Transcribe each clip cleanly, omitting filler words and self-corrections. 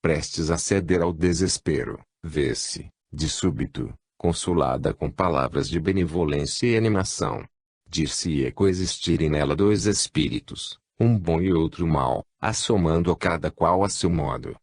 prestes a ceder ao desespero, vê-se, de súbito, consolada com palavras de benevolência e animação. Dir-se-ia coexistirem nela dois espíritos, um bom e outro mau, assomando a cada qual a seu modo.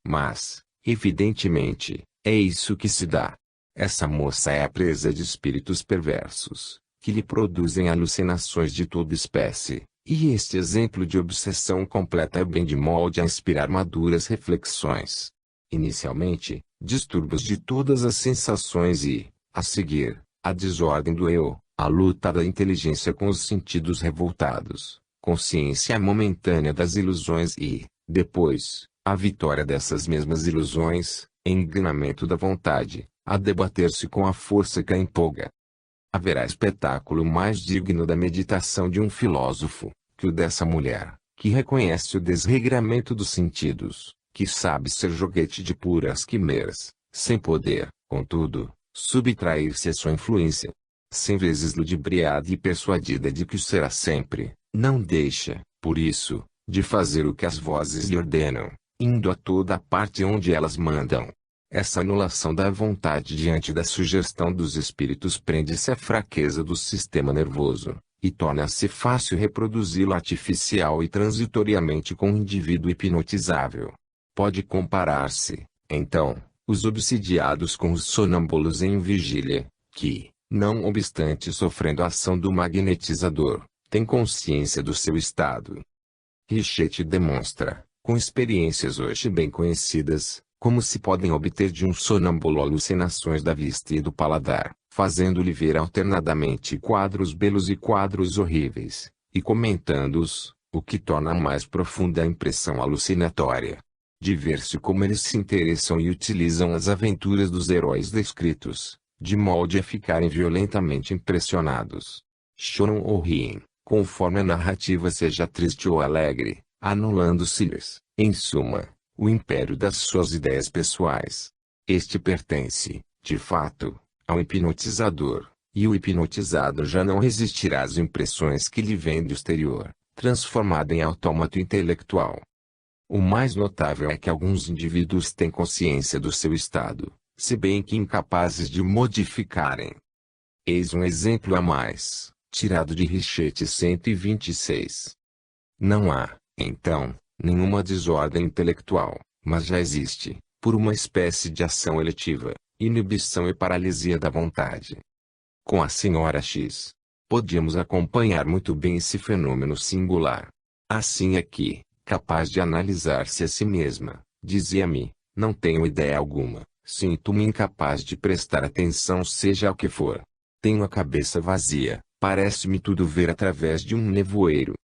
Mas, evidentemente, é isso que se dá. Essa moça é a presa de espíritos perversos, que lhe produzem alucinações de toda espécie, e este exemplo de obsessão completa é bem de molde a inspirar maduras reflexões. Inicialmente, distúrbios de todas as sensações e, a seguir, a desordem do eu, a luta da inteligência com os sentidos revoltados, consciência momentânea das ilusões e, depois, a vitória dessas mesmas ilusões, enganamento da vontade, a debater-se com a força que a empolga. Haverá espetáculo mais digno da meditação de um filósofo, que o dessa mulher, que reconhece o desregramento dos sentidos, que sabe ser joguete de puras quimeras, sem poder, contudo, subtrair-se à sua influência. 100 vezes ludibriada e persuadida de que o será sempre, não deixa, por isso, de fazer o que as vozes lhe ordenam, indo a toda a parte onde elas mandam. Essa anulação da vontade diante da sugestão dos espíritos prende-se à fraqueza do sistema nervoso, e torna-se fácil reproduzi-lo artificial e transitoriamente com o indivíduo hipnotizável. Pode comparar-se, então, os obsidiados com os sonâmbulos em vigília, que, não obstante sofrendo a ação do magnetizador, têm consciência do seu estado. Richetti demonstra, com experiências hoje bem conhecidas, como se podem obter de um sonâmbulo alucinações da vista e do paladar, fazendo-lhe ver alternadamente quadros belos e quadros horríveis, e comentando-os, o que torna mais profunda a impressão alucinatória. De ver-se como eles se interessam e utilizam as aventuras dos heróis descritos, de molde a ficarem violentamente impressionados. Choram ou riem, conforme a narrativa seja triste ou alegre, anulando-se-lhes, em suma, o império das suas ideias pessoais. Este pertence, de fato, ao hipnotizador, e o hipnotizado já não resistirá às impressões que lhe vêm do exterior, transformado em autômato intelectual. O mais notável é que alguns indivíduos têm consciência do seu estado, se bem que incapazes de o modificarem. Eis um exemplo a mais, tirado de Richetti 126. Não há, então, nenhuma desordem intelectual, mas já existe, por uma espécie de ação eletiva, inibição e paralisia da vontade. Com a senhora X, podíamos acompanhar muito bem esse fenômeno singular. Assim é que, capaz de analisar-se a si mesma, dizia-me, não tenho ideia alguma, sinto-me incapaz de prestar atenção seja o que for. Tenho a cabeça vazia, parece-me tudo ver através de um nevoeiro.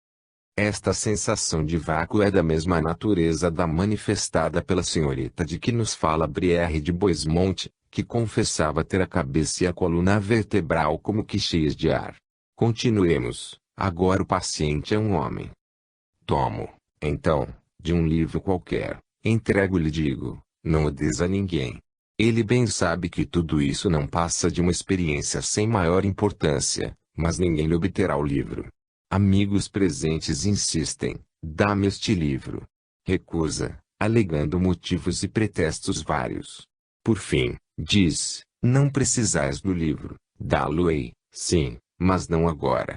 Esta sensação de vácuo é da mesma natureza da manifestada pela senhorita de que nos fala Brière de Boismont, que confessava ter a cabeça e a coluna vertebral como que cheias de ar. Continuemos, agora o paciente é um homem. Tomo, então, de um livro qualquer, entrego-lhe e digo, não o des a ninguém. Ele bem sabe que tudo isso não passa de uma experiência sem maior importância, mas ninguém lhe obterá o livro. Amigos presentes insistem, dá-me este livro. Recusa, alegando motivos e pretextos vários. Por fim, diz, não precisais do livro, dá-lo-ei, sim, mas não agora.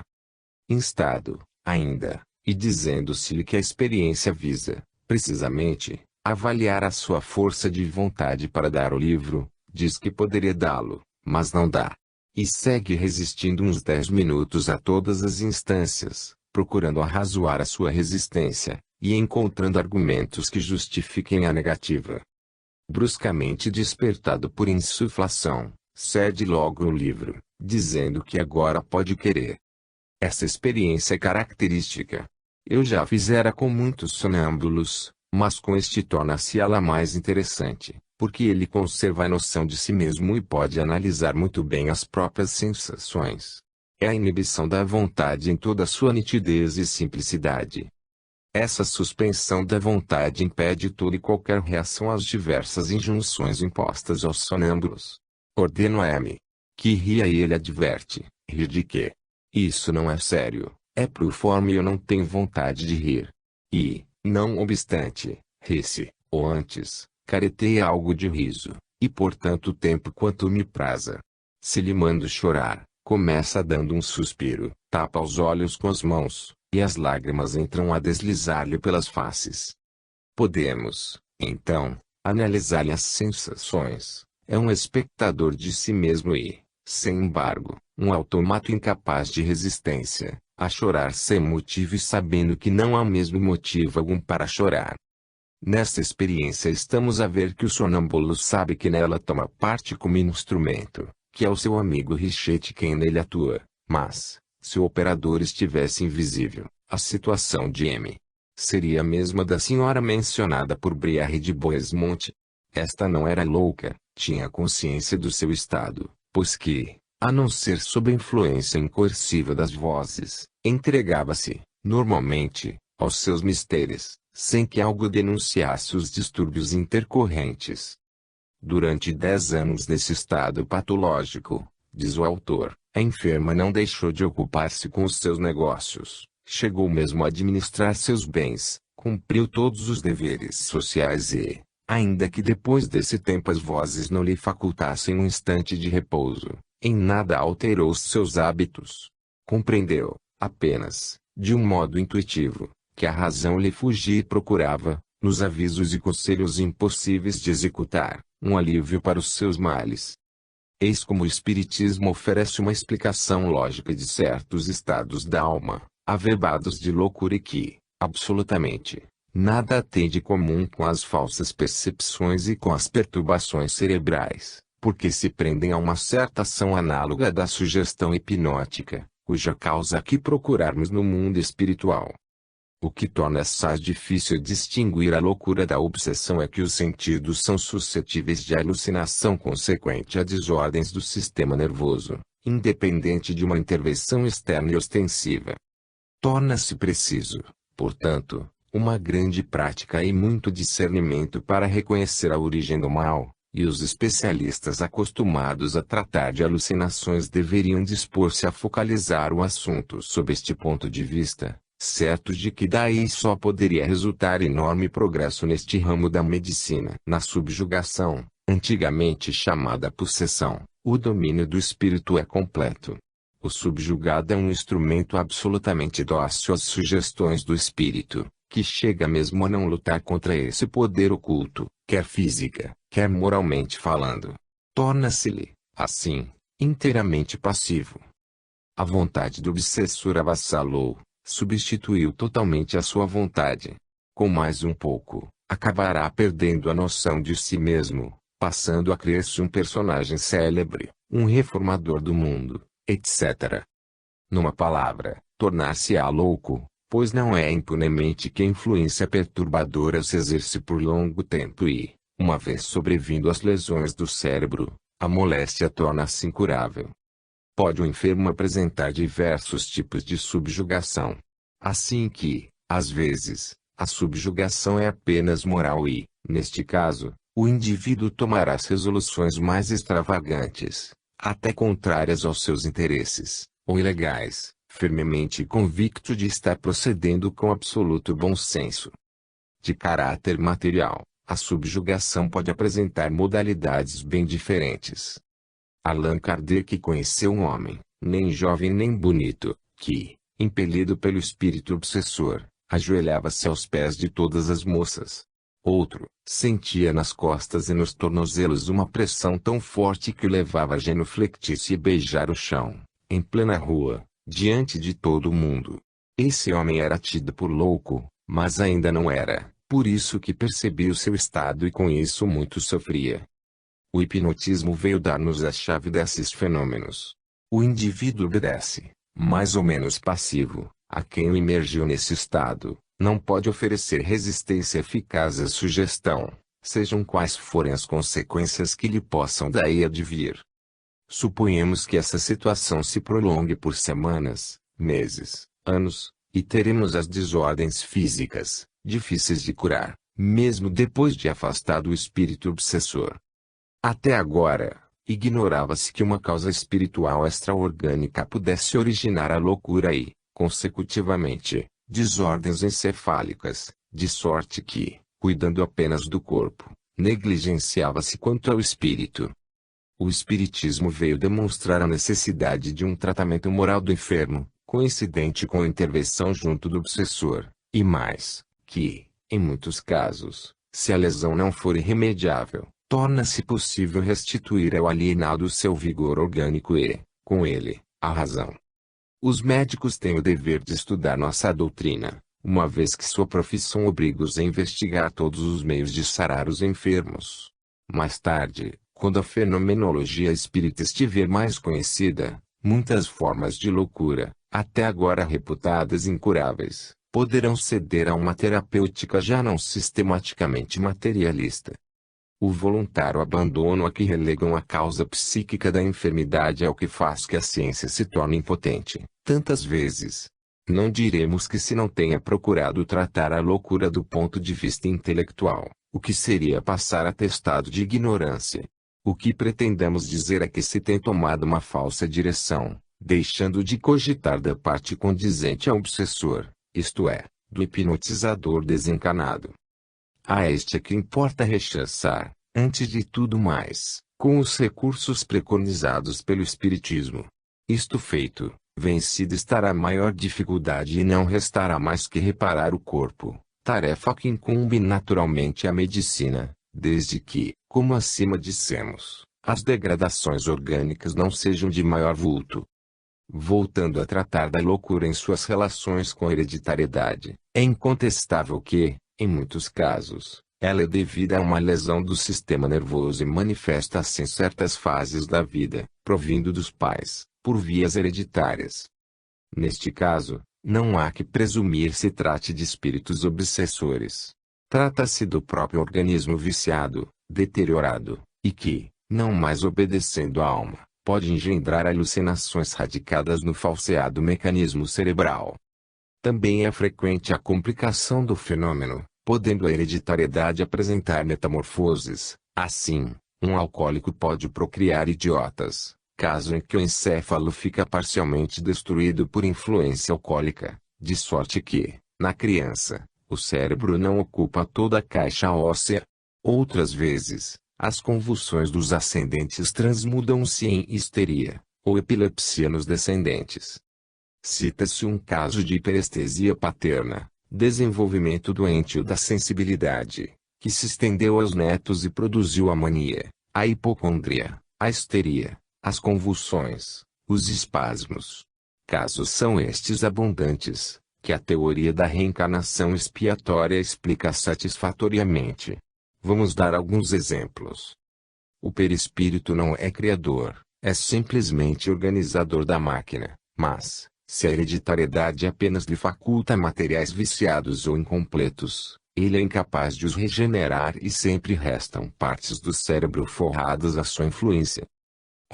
Instado, ainda, e dizendo-se-lhe que a experiência visa, precisamente, avaliar a sua força de vontade para dar o livro, diz que poderia dá-lo, mas não dá. E segue resistindo uns 10 minutos a todas as instâncias, procurando arrazoar a sua resistência, e encontrando argumentos que justifiquem a negativa. Bruscamente despertado por insuflação, cede logo o livro, dizendo que agora pode querer. Essa experiência é característica. Eu já a fizera com muitos sonâmbulos, mas com este torna-se ela mais interessante, porque ele conserva a noção de si mesmo e pode analisar muito bem as próprias sensações. É a inibição da vontade em toda a sua nitidez e simplicidade. Essa suspensão da vontade impede toda e qualquer reação às diversas injunções impostas aos sonâmbulos. Ordeno a M. Que ria e ele adverte, rir de quê? Isso não é sério, é proforme e eu não tenho vontade de rir. E, não obstante, ri-se, ou antes, careteia algo de riso, e por tanto tempo quanto me praza. Se lhe mando chorar, começa dando um suspiro, tapa os olhos com as mãos, e as lágrimas entram a deslizar-lhe pelas faces. Podemos, então, analisar-lhe as sensações. É um espectador de si mesmo e, sem embargo, um autômato incapaz de resistência, a chorar sem motivo e sabendo que não há mesmo motivo algum para chorar. Nesta experiência estamos a ver que o sonâmbulo sabe que nela toma parte como instrumento, que é o seu amigo Richete quem nele atua, mas, se o operador estivesse invisível, a situação de M. seria a mesma da senhora mencionada por Brière de Boismont. Esta não era louca, tinha consciência do seu estado, pois que, a não ser sob a influência incoercível das vozes, entregava-se, normalmente, aos seus mistérios, sem que algo denunciasse os distúrbios intercorrentes. Durante 10 anos nesse estado patológico, diz o autor, a enferma não deixou de ocupar-se com os seus negócios, chegou mesmo a administrar seus bens, cumpriu todos os deveres sociais e, ainda que depois desse tempo as vozes não lhe facultassem um instante de repouso, em nada alterou seus hábitos. Compreendeu, apenas, de um modo intuitivo, que a razão lhe fugia e procurava, nos avisos e conselhos impossíveis de executar, um alívio para os seus males. Eis como o Espiritismo oferece uma explicação lógica de certos estados da alma, averbados de loucura e que, absolutamente, nada tem de comum com as falsas percepções e com as perturbações cerebrais, porque se prendem a uma certa ação análoga da sugestão hipnótica, cuja causa aqui procurarmos no mundo espiritual. O que torna assaz difícil distinguir a loucura da obsessão é que os sentidos são suscetíveis de alucinação consequente a desordens do sistema nervoso, independente de uma intervenção externa e ostensiva. Torna-se preciso, portanto, uma grande prática e muito discernimento para reconhecer a origem do mal, e os especialistas acostumados a tratar de alucinações deveriam dispor-se a focalizar o assunto sob este ponto de vista, certos de que daí só poderia resultar enorme progresso neste ramo da medicina. Na subjugação, antigamente chamada possessão, o domínio do espírito é completo. O subjugado é um instrumento absolutamente dócil às sugestões do espírito, que chega mesmo a não lutar contra esse poder oculto, quer física, quer moralmente falando. Torna-se-lhe, assim, inteiramente passivo. A vontade do obsessor avassalou, substituiu totalmente a sua vontade. Com mais um pouco, acabará perdendo a noção de si mesmo, passando a crer-se um personagem célebre, um reformador do mundo, etc. Numa palavra, tornar-se-á louco, pois não é impunemente que a influência perturbadora se exerce por longo tempo e, uma vez sobrevindo as lesões do cérebro, a moléstia torna-se incurável. Pode o enfermo apresentar diversos tipos de subjugação. Assim que, às vezes, a subjugação é apenas moral e, neste caso, o indivíduo tomará as resoluções mais extravagantes, até contrárias aos seus interesses, ou ilegais, firmemente convicto de estar procedendo com absoluto bom senso. De caráter material, a subjugação pode apresentar modalidades bem diferentes. Allan Kardec conheceu um homem, nem jovem nem bonito, que, impelido pelo espírito obsessor, ajoelhava-se aos pés de todas as moças. Outro, sentia nas costas e nos tornozelos uma pressão tão forte que o levava a genuflectir-se e beijar o chão, em plena rua, diante de todo o mundo. Esse homem era tido por louco, mas ainda não era, por isso que percebia o seu estado e com isso muito sofria. O hipnotismo veio dar-nos a chave desses fenômenos. O indivíduo obedece, mais ou menos passivo, a quem o imergiu nesse estado, não pode oferecer resistência eficaz à sugestão, sejam quais forem as consequências que lhe possam daí advir. Suponhamos que essa situação se prolongue por semanas, meses, anos, e teremos as desordens físicas, difíceis de curar, mesmo depois de afastado o espírito obsessor. Até agora, ignorava-se que uma causa espiritual extraorgânica pudesse originar a loucura e, consecutivamente, desordens encefálicas, de sorte que, cuidando apenas do corpo, negligenciava-se quanto ao espírito. O Espiritismo veio demonstrar a necessidade de um tratamento moral do enfermo, coincidente com a intervenção junto do obsessor, e mais, que, em muitos casos, se a lesão não for irremediável, torna-se possível restituir ao alienado seu vigor orgânico e, com ele, a razão. Os médicos têm o dever de estudar nossa doutrina, uma vez que sua profissão obriga-os a investigar todos os meios de sarar os enfermos. Mais tarde, quando a fenomenologia espírita estiver mais conhecida, muitas formas de loucura, até agora reputadas incuráveis, poderão ceder a uma terapêutica já não sistematicamente materialista. O voluntário abandono a que relegam a causa psíquica da enfermidade é o que faz que a ciência se torne impotente, tantas vezes. Não diremos que se não tenha procurado tratar a loucura do ponto de vista intelectual, o que seria passar atestado de ignorância. O que pretendemos dizer é que se tem tomado uma falsa direção, deixando de cogitar da parte condizente ao obsessor, isto é, do hipnotizador desencanado. A este é que importa rechaçar, antes de tudo mais, com os recursos preconizados pelo Espiritismo. Isto feito, vencida estará a maior dificuldade e não restará mais que reparar o corpo, tarefa que incumbe naturalmente à medicina, desde que, como acima dissemos, as degradações orgânicas não sejam de maior vulto. Voltando a tratar da loucura em suas relações com a hereditariedade, é incontestável que, em muitos casos, ela é devida a uma lesão do sistema nervoso e manifesta-se em certas fases da vida, provindo dos pais, por vias hereditárias. Neste caso, não há que presumir se trate de espíritos obsessores. Trata-se do próprio organismo viciado, deteriorado, e que, não mais obedecendo à alma, pode engendrar alucinações radicadas no falseado mecanismo cerebral. Também é frequente a complicação do fenômeno, podendo a hereditariedade apresentar metamorfoses. Assim, um alcoólico pode procriar idiotas, caso em que o encéfalo fica parcialmente destruído por influência alcoólica, de sorte que, na criança, o cérebro não ocupa toda a caixa óssea. Outras vezes, as convulsões dos ascendentes transmudam-se em histeria, ou epilepsia nos descendentes. Cita-se um caso de hiperestesia paterna, desenvolvimento doentio da sensibilidade, que se estendeu aos netos e produziu a mania, a hipocondria, a histeria, as convulsões, os espasmos. Casos são estes abundantes, que a teoria da reencarnação expiatória explica satisfatoriamente. Vamos dar alguns exemplos. O perispírito não é criador, é simplesmente organizador da máquina, mas, se a hereditariedade apenas lhe faculta materiais viciados ou incompletos, ele é incapaz de os regenerar e sempre restam partes do cérebro forradas à sua influência.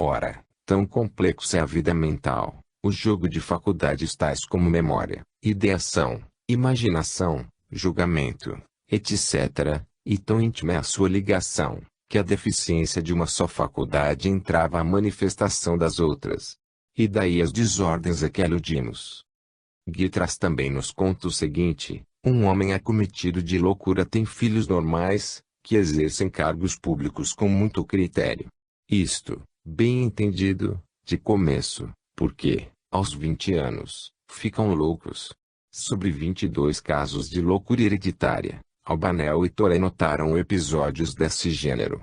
Ora, tão complexa é a vida mental, o jogo de faculdades tais como memória, ideação, imaginação, julgamento, etc., e tão íntima é a sua ligação, que a deficiência de uma só faculdade entrava a manifestação das outras. E daí as desordens a que aludimos. Guy traz também nos conta o seguinte: um homem acometido de loucura tem filhos normais, que exercem cargos públicos com muito critério. Isto, bem entendido, de começo, porque, aos 20 anos, ficam loucos. Sobre 22 casos de loucura hereditária, Albanel e Toré notaram episódios desse gênero.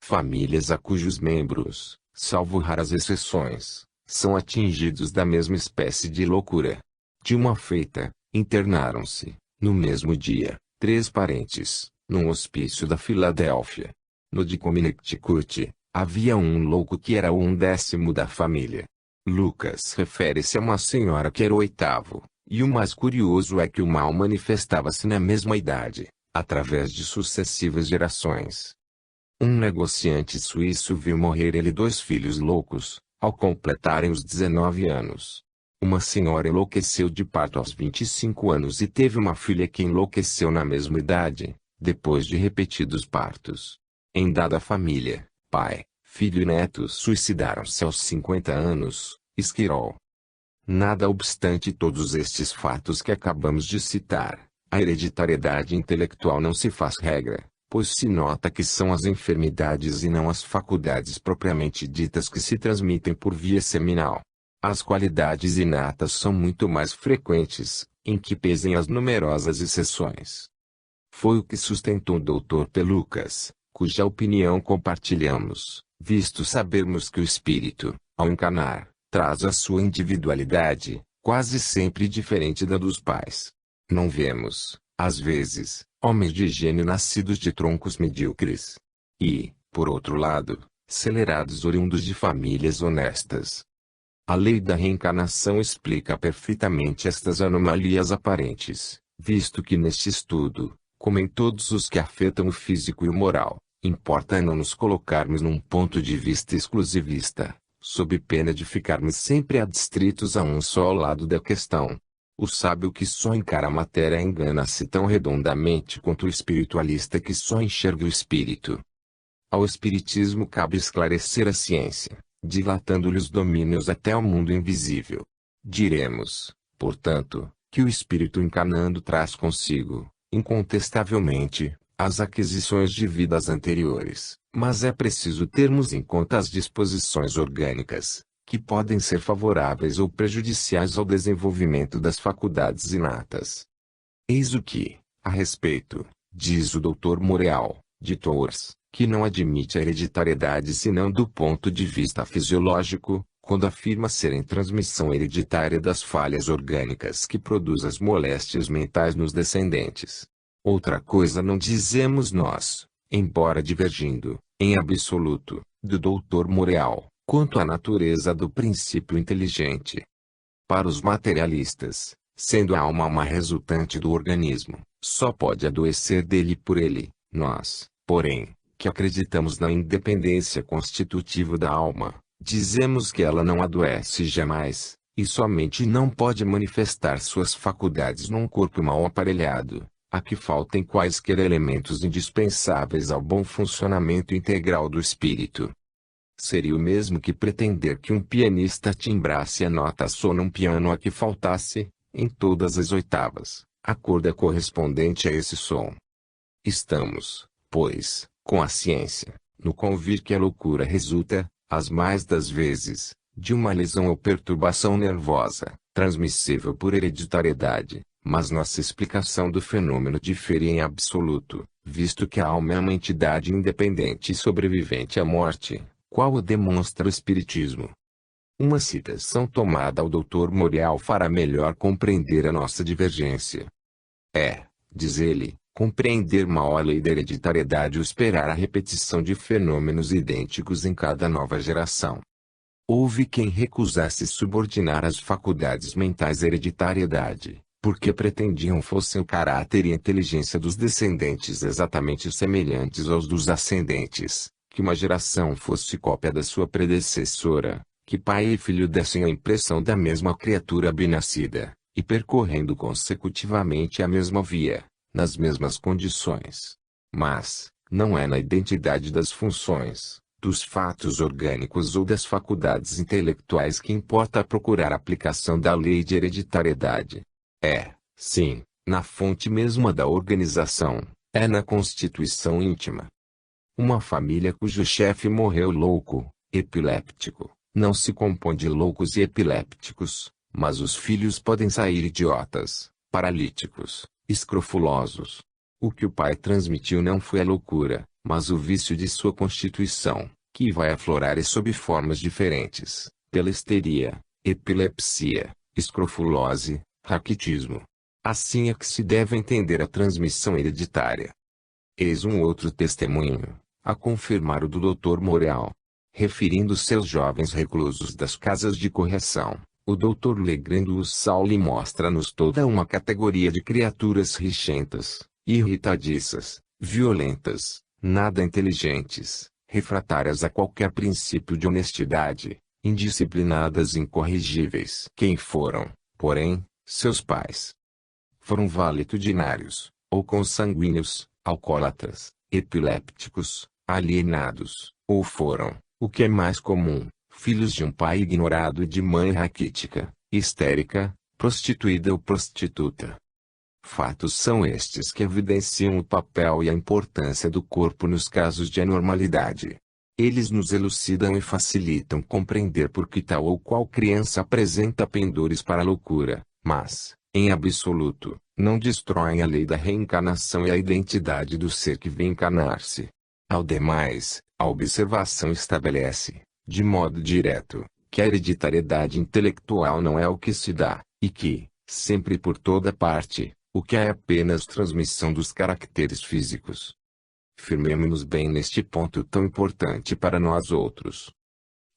Famílias a cujos membros, salvo raras exceções, são atingidos da mesma espécie de loucura. De uma feita, internaram-se, no mesmo dia, 3 parentes, num hospício da Filadélfia. No de Connecticut, havia um louco que era o 1/10 da família. Lucas refere-se a uma senhora que era o 8º, e o mais curioso é que o mal manifestava-se na mesma idade, através de sucessivas gerações. Um negociante suíço viu morrer ele 2 filhos loucos, ao completarem os 19 anos. Uma senhora enlouqueceu de parto aos 25 anos e teve uma filha que enlouqueceu na mesma idade, depois de repetidos partos. Em dada família, pai, filho e netos suicidaram-se aos 50 anos, Esquirol. Nada obstante todos estes fatos que acabamos de citar, A hereditariedade intelectual não se faz regra, pois se nota que são as enfermidades e não as faculdades propriamente ditas que se transmitem por via seminal. As qualidades inatas são muito mais frequentes, em que pesem as numerosas exceções. Foi o que sustentou o Dr. Pelucas, cuja opinião compartilhamos, visto sabermos que o espírito, ao encarnar, traz a sua individualidade, quase sempre diferente da dos pais. Não vemos, às vezes, homens de gênio nascidos de troncos medíocres. E, por outro lado, acelerados oriundos de famílias honestas. A lei da reencarnação explica perfeitamente estas anomalias aparentes, visto que neste estudo, como em todos os que afetam o físico e o moral, importa não nos colocarmos num ponto de vista exclusivista, sob pena de ficarmos sempre adstritos a um só lado da questão. O sábio que só encara a matéria engana-se tão redondamente quanto o espiritualista que só enxerga o espírito. Ao espiritismo cabe esclarecer a ciência, dilatando-lhe os domínios até ao mundo invisível. Diremos, portanto, que o espírito encarnando traz consigo, incontestavelmente, as aquisições de vidas anteriores, mas é preciso termos em conta as disposições orgânicas, que podem ser favoráveis ou prejudiciais ao desenvolvimento das faculdades inatas. Eis o que, a respeito, diz o Dr. Moreal, de Tours, que não admite a hereditariedade senão do ponto de vista fisiológico, quando afirma ser em transmissão hereditária das falhas orgânicas que produz as moléstias mentais nos descendentes. Outra coisa não dizemos nós, embora divergindo, em absoluto, do Dr. Moreal, quanto à natureza do princípio inteligente. Para os materialistas, sendo a alma uma resultante do organismo, só pode adoecer dele por ele. Nós, porém, que acreditamos na independência constitutiva da alma, dizemos que ela não adoece jamais, e somente não pode manifestar suas faculdades num corpo mal aparelhado, a que faltem quaisquer elementos indispensáveis ao bom funcionamento integral do espírito. Seria o mesmo que pretender que um pianista timbrasse a nota sol num piano a que faltasse, em todas as oitavas, a corda correspondente a esse som. Estamos, pois, com a ciência, no convir que a loucura resulta, as mais das vezes, de uma lesão ou perturbação nervosa, transmissível por hereditariedade, mas nossa explicação do fenômeno difere em absoluto, visto que a alma é uma entidade independente e sobrevivente à morte, qual o demonstra o Espiritismo. Uma citação tomada ao Dr. Moreal fará melhor compreender a nossa divergência. É, diz ele, compreender mal a lei da hereditariedade ou esperar a repetição de fenômenos idênticos em cada nova geração. Houve quem recusasse subordinar as faculdades mentais à hereditariedade, porque pretendiam fossem o caráter e a inteligência dos descendentes exatamente semelhantes aos dos ascendentes, que uma geração fosse cópia da sua predecessora, que pai e filho dessem a impressão da mesma criatura bem-nascida, e percorrendo consecutivamente a mesma via, nas mesmas condições. Mas, não é na identidade das funções, dos fatos orgânicos ou das faculdades intelectuais que importa procurar a aplicação da lei de hereditariedade. É, sim, na fonte mesma da organização, é na constituição íntima. Uma família cujo chefe morreu louco, epiléptico, não se compõe de loucos e epilépticos, mas os filhos podem sair idiotas, paralíticos, escrofulosos. O que o pai transmitiu não foi a loucura, mas o vício de sua constituição, que vai aflorar sob formas diferentes, pela histeria, epilepsia, escrofulose, raquitismo. Assim é que se deve entender a transmissão hereditária. Eis um outro testemunho, a confirmar o do Dr. Moreal. Referindo seus jovens reclusos das casas de correção, o Dr. Legrand do Sauli mostra-nos toda uma categoria de criaturas rixentas, irritadiças, violentas, nada inteligentes, refratárias a qualquer princípio de honestidade, indisciplinadas e incorrigíveis. Quem foram, porém, seus pais? Foram valitudinários, ou consanguíneos, alcoólatras, epilépticos, alienados, ou foram, o que é mais comum, filhos de um pai ignorado e de mãe raquítica, histérica, prostituída ou prostituta. Fatos são estes que evidenciam o papel e a importância do corpo nos casos de anormalidade. Eles nos elucidam e facilitam compreender por que tal ou qual criança apresenta pendores para a loucura, mas, em absoluto, não destroem a lei da reencarnação e a identidade do ser que vem encarnar-se. Ao demais, a observação estabelece, de modo direto, que a hereditariedade intelectual não é o que se dá, e que, sempre e por toda parte, o que é apenas transmissão dos caracteres físicos. Firmemo-nos bem neste ponto tão importante para nós outros.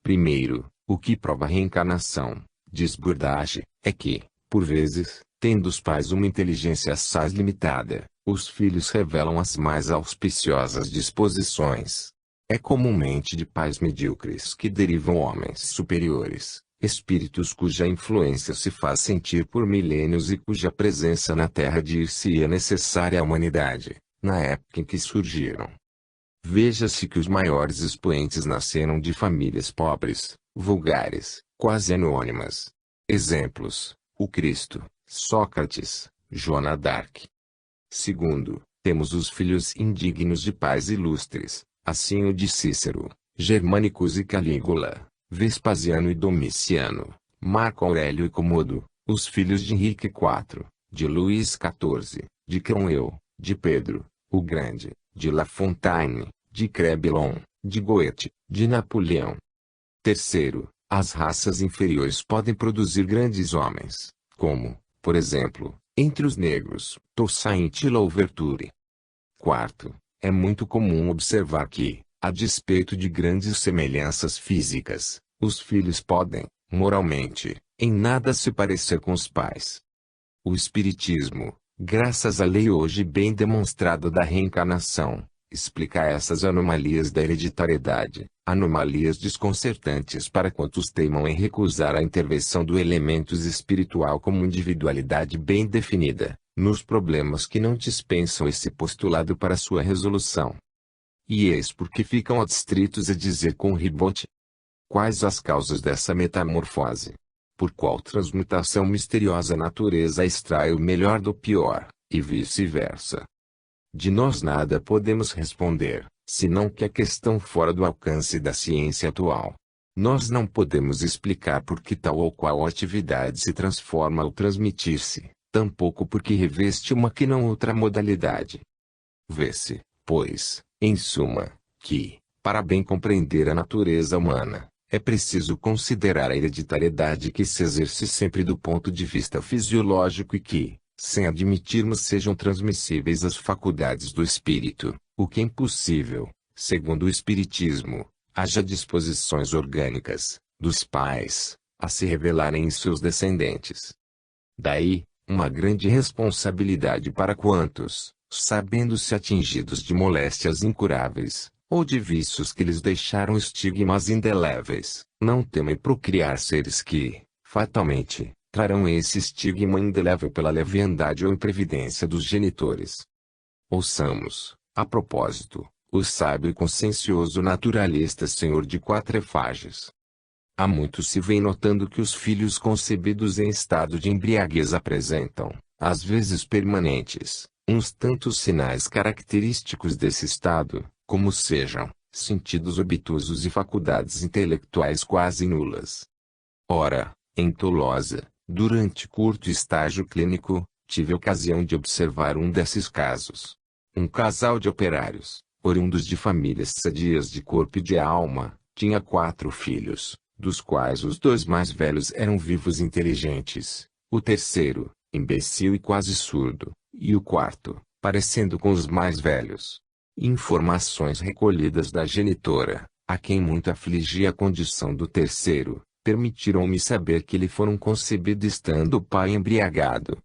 Primeiro, o que prova a reencarnação, diz Burdage, é que, por vezes, tendo os pais uma inteligência assaz limitada, os filhos revelam as mais auspiciosas disposições. É comumente de pais medíocres que derivam homens superiores, espíritos cuja influência se faz sentir por milênios e cuja presença na Terra dir-se-ia necessária à humanidade, na época em que surgiram. Veja-se que os maiores expoentes nasceram de famílias pobres, vulgares, quase anônimas. Exemplos: o Cristo, Sócrates, Joana d'Arc. Segundo, temos os filhos indignos de pais ilustres, assim o de Cícero, Germânicos e Calígula, Vespasiano e Domiciano, Marco Aurélio e Comodo, os filhos de Henrique IV, de Luís XIV, de Cromwell, de Pedro, o Grande, de La Fontaine, de Crebillon, de Goethe, de Napoleão. Terceiro, as raças inferiores podem produzir grandes homens, como, por exemplo, entre os negros, Toussaint Louverture. Quarto, é muito comum observar que, a despeito de grandes semelhanças físicas, os filhos podem, moralmente, em nada se parecer com os pais. O Espiritismo, graças à lei hoje bem demonstrada da reencarnação, explica essas anomalias da hereditariedade, anomalias desconcertantes para quantos teimam em recusar a intervenção do elemento espiritual como individualidade bem definida, nos problemas que não dispensam esse postulado para sua resolução. E eis porque ficam adstritos a dizer com ribote: quais as causas dessa metamorfose? Por qual transmutação misteriosa a natureza extrai o melhor do pior, e vice-versa? De nós nada podemos responder, senão que a questão fora do alcance da ciência atual. Nós não podemos explicar por que tal ou qual atividade se transforma ao transmitir-se, tampouco porque reveste uma que não outra modalidade. Vê-se, pois, em suma, que, para bem compreender a natureza humana, é preciso considerar a hereditariedade que se exerce sempre do ponto de vista fisiológico e que, sem admitirmos sejam transmissíveis as faculdades do espírito, o que é impossível, segundo o Espiritismo, haja disposições orgânicas, dos pais, a se revelarem em seus descendentes. Daí, uma grande responsabilidade para quantos, sabendo-se atingidos de moléstias incuráveis, ou de vícios que lhes deixaram estigmas indeléveis, não temem procriar seres que, fatalmente, trarão esse estigma indelével pela leviandade ou imprevidência dos genitores. Ouçamos, a propósito, o sábio e consciencioso naturalista senhor de Quatrefages. Há muito se vem notando que os filhos concebidos em estado de embriaguez apresentam, às vezes permanentes, uns tantos sinais característicos desse estado, como sejam, sentidos obtusos e faculdades intelectuais quase nulas. Ora, em Tolosa, durante curto estágio clínico, tive ocasião de observar um desses casos. Um casal de operários, oriundos de famílias sadias de corpo e de alma, tinha 4 filhos, dos quais os 2 mais velhos eram vivos e inteligentes, o terceiro, imbecil e quase surdo, e o quarto, parecendo com os mais velhos. Informações recolhidas da genitora, a quem muito afligia a condição do terceiro, permitiram-me saber que lhe foram concebidos estando o pai embriagado.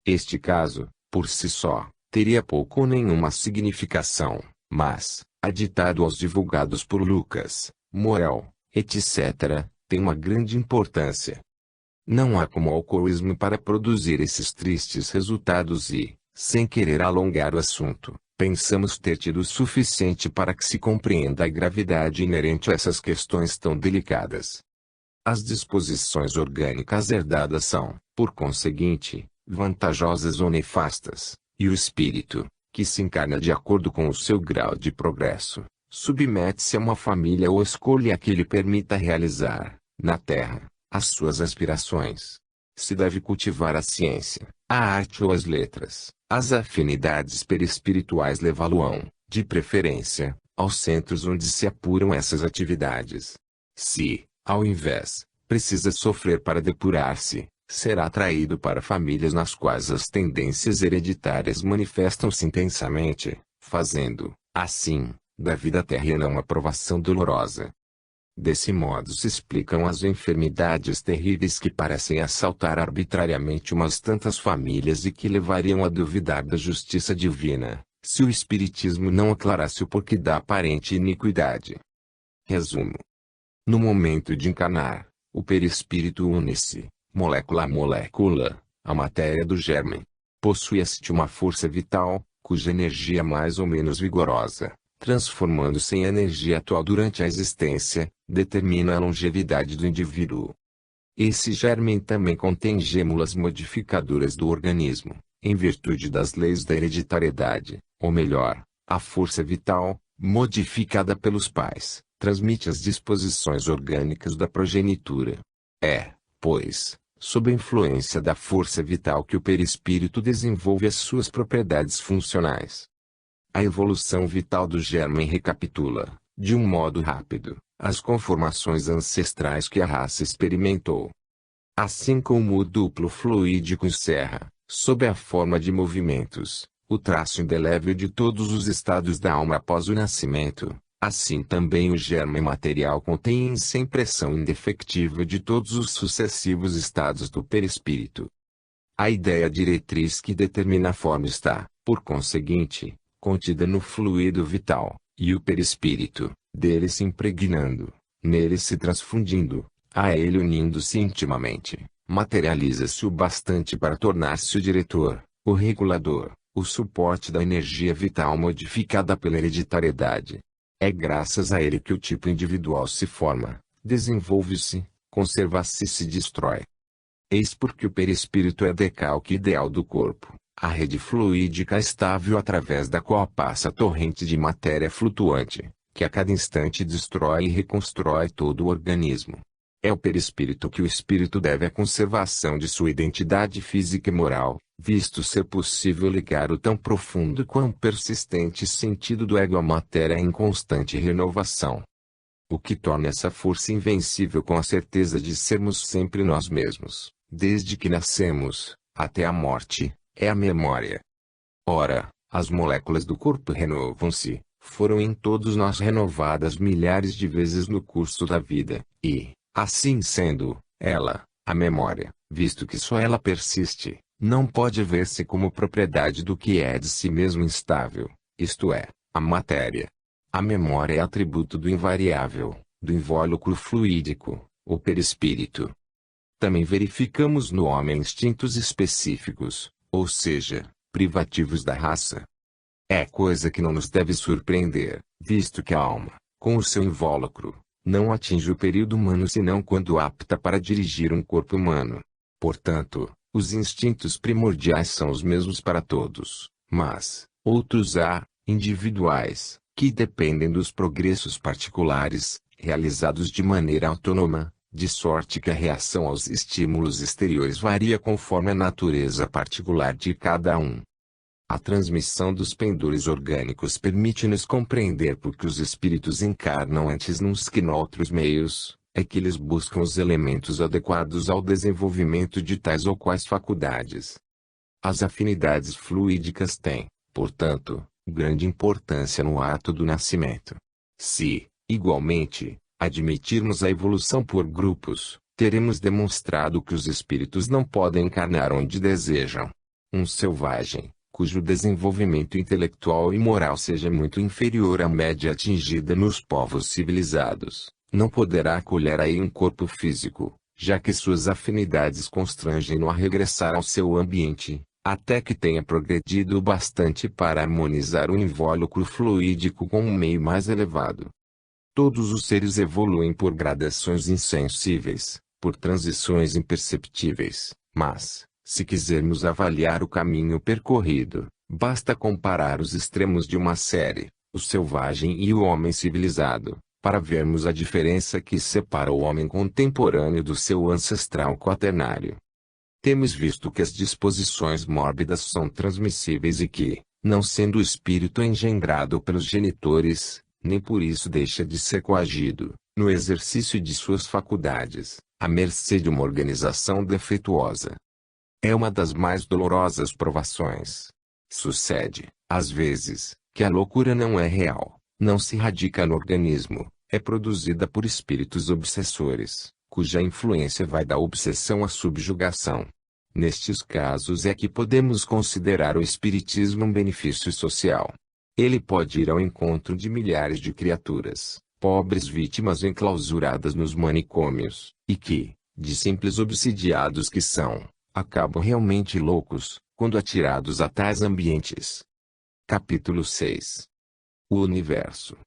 Este caso, por si só, teria pouco ou nenhuma significação, mas, aditado aos divulgados por Lucas, Morel, etc., tem uma grande importância. Não há como alcoolismo para produzir esses tristes resultados e, sem querer alongar o assunto, pensamos ter tido o suficiente para que se compreenda a gravidade inerente a essas questões tão delicadas. As disposições orgânicas herdadas são, por conseguinte, vantajosas ou nefastas, e o espírito, que se encarna de acordo com o seu grau de progresso, submete-se a uma família ou escolhe a que lhe permita realizar, na Terra, as suas aspirações. Se deve cultivar a ciência, a arte ou as letras, as afinidades perispirituais levá-lo-ão, de preferência, aos centros onde se apuram essas atividades. Se, ao invés, precisa sofrer para depurar-se, será atraído para famílias nas quais as tendências hereditárias manifestam-se intensamente, fazendo, assim, da vida terrena uma provação dolorosa. Desse modo se explicam as enfermidades terríveis que parecem assaltar arbitrariamente umas tantas famílias e que levariam a duvidar da justiça divina, se o Espiritismo não aclarasse o porquê da aparente iniquidade. Resumo. No momento de encarnar, o perispírito une-se, molécula a molécula, à matéria do germe. Possui-se uma força vital, cuja energia é mais ou menos vigorosa, transformando-se em energia atual durante a existência, determina a longevidade do indivíduo. Esse germe também contém gêmulas modificadoras do organismo, em virtude das leis da hereditariedade, ou melhor, a força vital, modificada pelos pais, transmite as disposições orgânicas da progenitura. É, pois, sob a influência da força vital que o perispírito desenvolve as suas propriedades funcionais. A evolução vital do germe recapitula, de um modo rápido, as conformações ancestrais que a raça experimentou. Assim como o duplo fluídico encerra, sob a forma de movimentos, o traço indelével de todos os estados da alma após o nascimento, assim também o germe material contém em si a impressão indefectível de todos os sucessivos estados do perispírito. A ideia diretriz que determina a forma está, por conseguinte, contida no fluido vital, e o perispírito, dele se impregnando, nele se transfundindo, a ele unindo-se intimamente, materializa-se o bastante para tornar-se o diretor, o regulador, o suporte da energia vital modificada pela hereditariedade. É graças a ele que o tipo individual se forma, desenvolve-se, conserva-se e se destrói. Eis porque o perispírito é decalque ideal do corpo, a rede fluídica estável através da qual passa a torrente de matéria flutuante, que a cada instante destrói e reconstrói todo o organismo. É o perispírito que o espírito deve à conservação de sua identidade física e moral, visto ser possível ligar o tão profundo quão persistente sentido do ego à matéria em constante renovação. O que torna essa força invencível com a certeza de sermos sempre nós mesmos, desde que nascemos, até a morte, é a memória. Ora, as moléculas do corpo renovam-se, foram em todos nós renovadas milhares de vezes no curso da vida, e, assim sendo, ela, a memória, visto que só ela persiste, não pode ver-se como propriedade do que é de si mesmo instável, isto é, a matéria. A memória é atributo do invariável, do invólucro fluídico, o perispírito. Também verificamos no homem instintos específicos, ou seja, privativos da raça. É coisa que não nos deve surpreender, visto que a alma, com o seu invólucro, não atinge o período humano senão quando apta para dirigir um corpo humano. Portanto, os instintos primordiais são os mesmos para todos, mas, outros há, individuais, que dependem dos progressos particulares, realizados de maneira autônoma, de sorte que a reação aos estímulos exteriores varia conforme a natureza particular de cada um. A transmissão dos pendores orgânicos permite-nos compreender porque os espíritos encarnam antes nuns que noutros meios, é que eles buscam os elementos adequados ao desenvolvimento de tais ou quais faculdades. As afinidades fluídicas têm, portanto, grande importância no ato do nascimento. Se, igualmente, admitirmos a evolução por grupos, teremos demonstrado que os espíritos não podem encarnar onde desejam. Um selvagem, cujo desenvolvimento intelectual e moral seja muito inferior à média atingida nos povos civilizados, não poderá acolher aí um corpo físico, já que suas afinidades constrangem-no a regressar ao seu ambiente, até que tenha progredido o bastante para harmonizar o invólucro fluídico com um meio mais elevado. Todos os seres evoluem por gradações insensíveis, por transições imperceptíveis, mas, Se quisermos avaliar o caminho percorrido, basta comparar os extremos de uma série, o selvagem e o homem civilizado, para vermos a diferença que separa o homem contemporâneo do seu ancestral quaternário. Temos visto que as disposições mórbidas são transmissíveis e que, não sendo o espírito engendrado pelos genitores, nem por isso deixa de ser coagido, no exercício de suas faculdades, à mercê de uma organização defeituosa. É uma das mais dolorosas provações. Sucede, às vezes, que a loucura não é real, não se radica no organismo, é produzida por espíritos obsessores, cuja influência vai da obsessão à subjugação. Nestes casos é que podemos considerar o espiritismo um benefício social. Ele pode ir ao encontro de milhares de criaturas, pobres vítimas enclausuradas nos manicômios, e que, de simples obsidiados que são, acabam realmente loucos, quando atirados a tais ambientes. Capítulo 6. O Universo.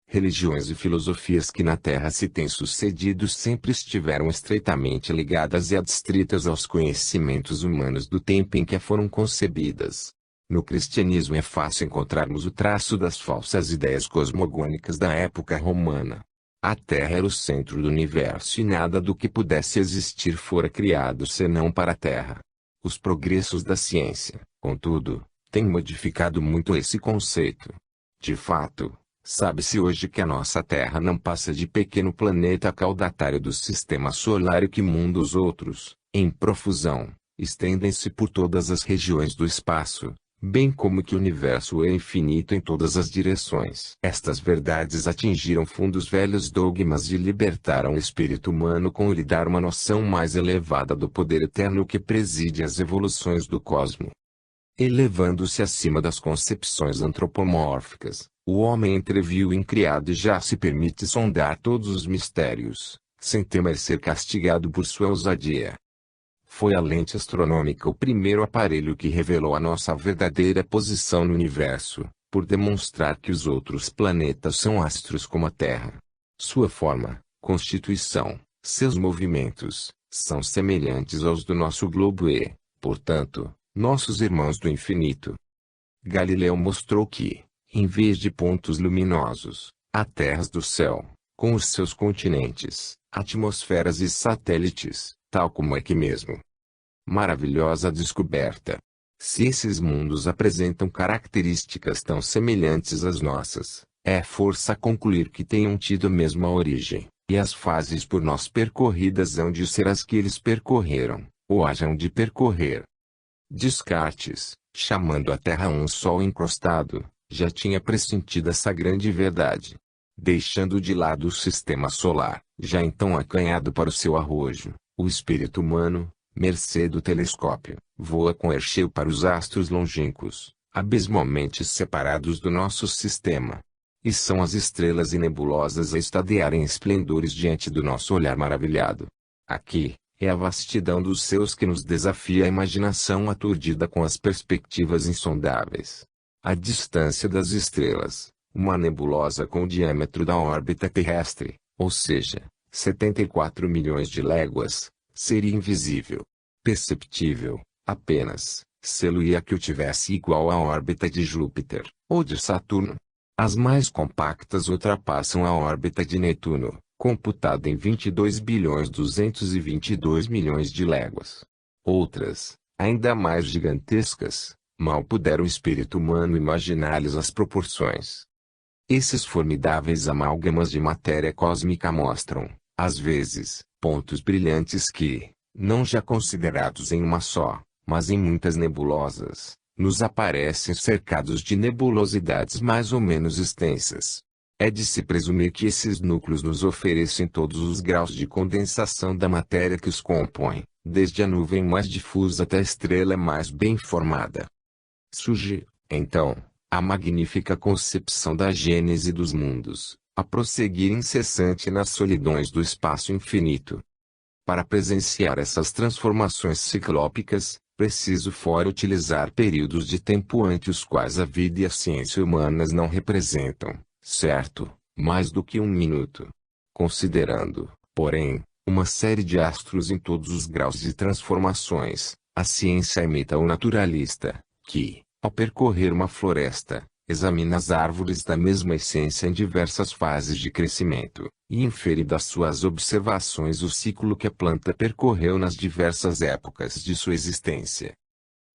Religiões e filosofias que na Terra se têm sucedido sempre estiveram estreitamente ligadas e adstritas aos conhecimentos humanos do tempo em que foram concebidas. No cristianismo é fácil encontrarmos o traço das falsas ideias cosmogônicas da época romana. A Terra era o centro do universo e nada do que pudesse existir fora criado senão para a Terra. Os progressos da ciência, contudo, têm modificado muito esse conceito. De fato, sabe-se hoje que a nossa Terra não passa de pequeno planeta caudatário do sistema solar e que mundos outros, em profusão, estendem-se por todas as regiões do espaço, bem como que o universo é infinito em todas as direções. Estas verdades atingiram fundos velhos dogmas e libertaram o espírito humano com lhe dar uma noção mais elevada do poder eterno que preside as evoluções do cosmo. Elevando-se acima das concepções antropomórficas, o homem entreviu o incriado e já se permite sondar todos os mistérios, sem temer ser castigado por sua ousadia. Foi a lente astronômica o primeiro aparelho que revelou a nossa verdadeira posição no universo, por demonstrar que os outros planetas são astros como a Terra. Sua forma, constituição, seus movimentos, são semelhantes aos do nosso globo e, portanto, nossos irmãos do infinito. Galileu mostrou que, em vez de pontos luminosos, há terras do céu, com os seus continentes, atmosferas e satélites, tal como aqui mesmo. Maravilhosa descoberta! Se esses mundos apresentam características tão semelhantes às nossas, é força concluir que tenham tido a mesma origem, e as fases por nós percorridas hão de ser as que eles percorreram, ou hajam de percorrer. Descartes, chamando a Terra um sol encrostado, já tinha pressentido essa grande verdade. Deixando de lado o sistema solar, já então acanhado para o seu arrojo, o espírito humano, mercê do telescópio, voa com Herschel para os astros longínquos, abismalmente separados do nosso sistema. E são as estrelas e nebulosas a estadearem esplendores diante do nosso olhar maravilhado. Aqui, é a vastidão dos céus que nos desafia a imaginação aturdida com as perspectivas insondáveis. A distância das estrelas, uma nebulosa com o diâmetro da órbita terrestre, ou seja, 74 milhões de léguas, seria invisível. Perceptível, apenas, se-lo-ia que o tivesse igual à órbita de Júpiter, ou de Saturno. As mais compactas ultrapassam a órbita de Netuno, computada em 22.222 milhões de léguas. Outras, ainda mais gigantescas, mal puder o espírito humano imaginar-lhes as proporções. Esses formidáveis amálgamas de matéria cósmica mostram, às vezes, pontos brilhantes que, não já considerados em uma só, mas em muitas nebulosas, nos aparecem cercados de nebulosidades mais ou menos extensas. É de se presumir que esses núcleos nos oferecem todos os graus de condensação da matéria que os compõem, desde a nuvem mais difusa até a estrela mais bem formada. Surge, então, a magnífica concepção da gênese dos mundos, a prosseguir incessante nas solidões do espaço infinito. Para presenciar essas transformações ciclópicas, preciso fora utilizar períodos de tempo ante os quais a vida e a ciência humanas não representam, certo, mais do que um minuto. Considerando, porém, uma série de astros em todos os graus de transformações, A ciência imita o naturalista, que, ao percorrer uma floresta, examina as árvores da mesma essência em diversas fases de crescimento, e infere das suas observações o ciclo que a planta percorreu nas diversas épocas de sua existência.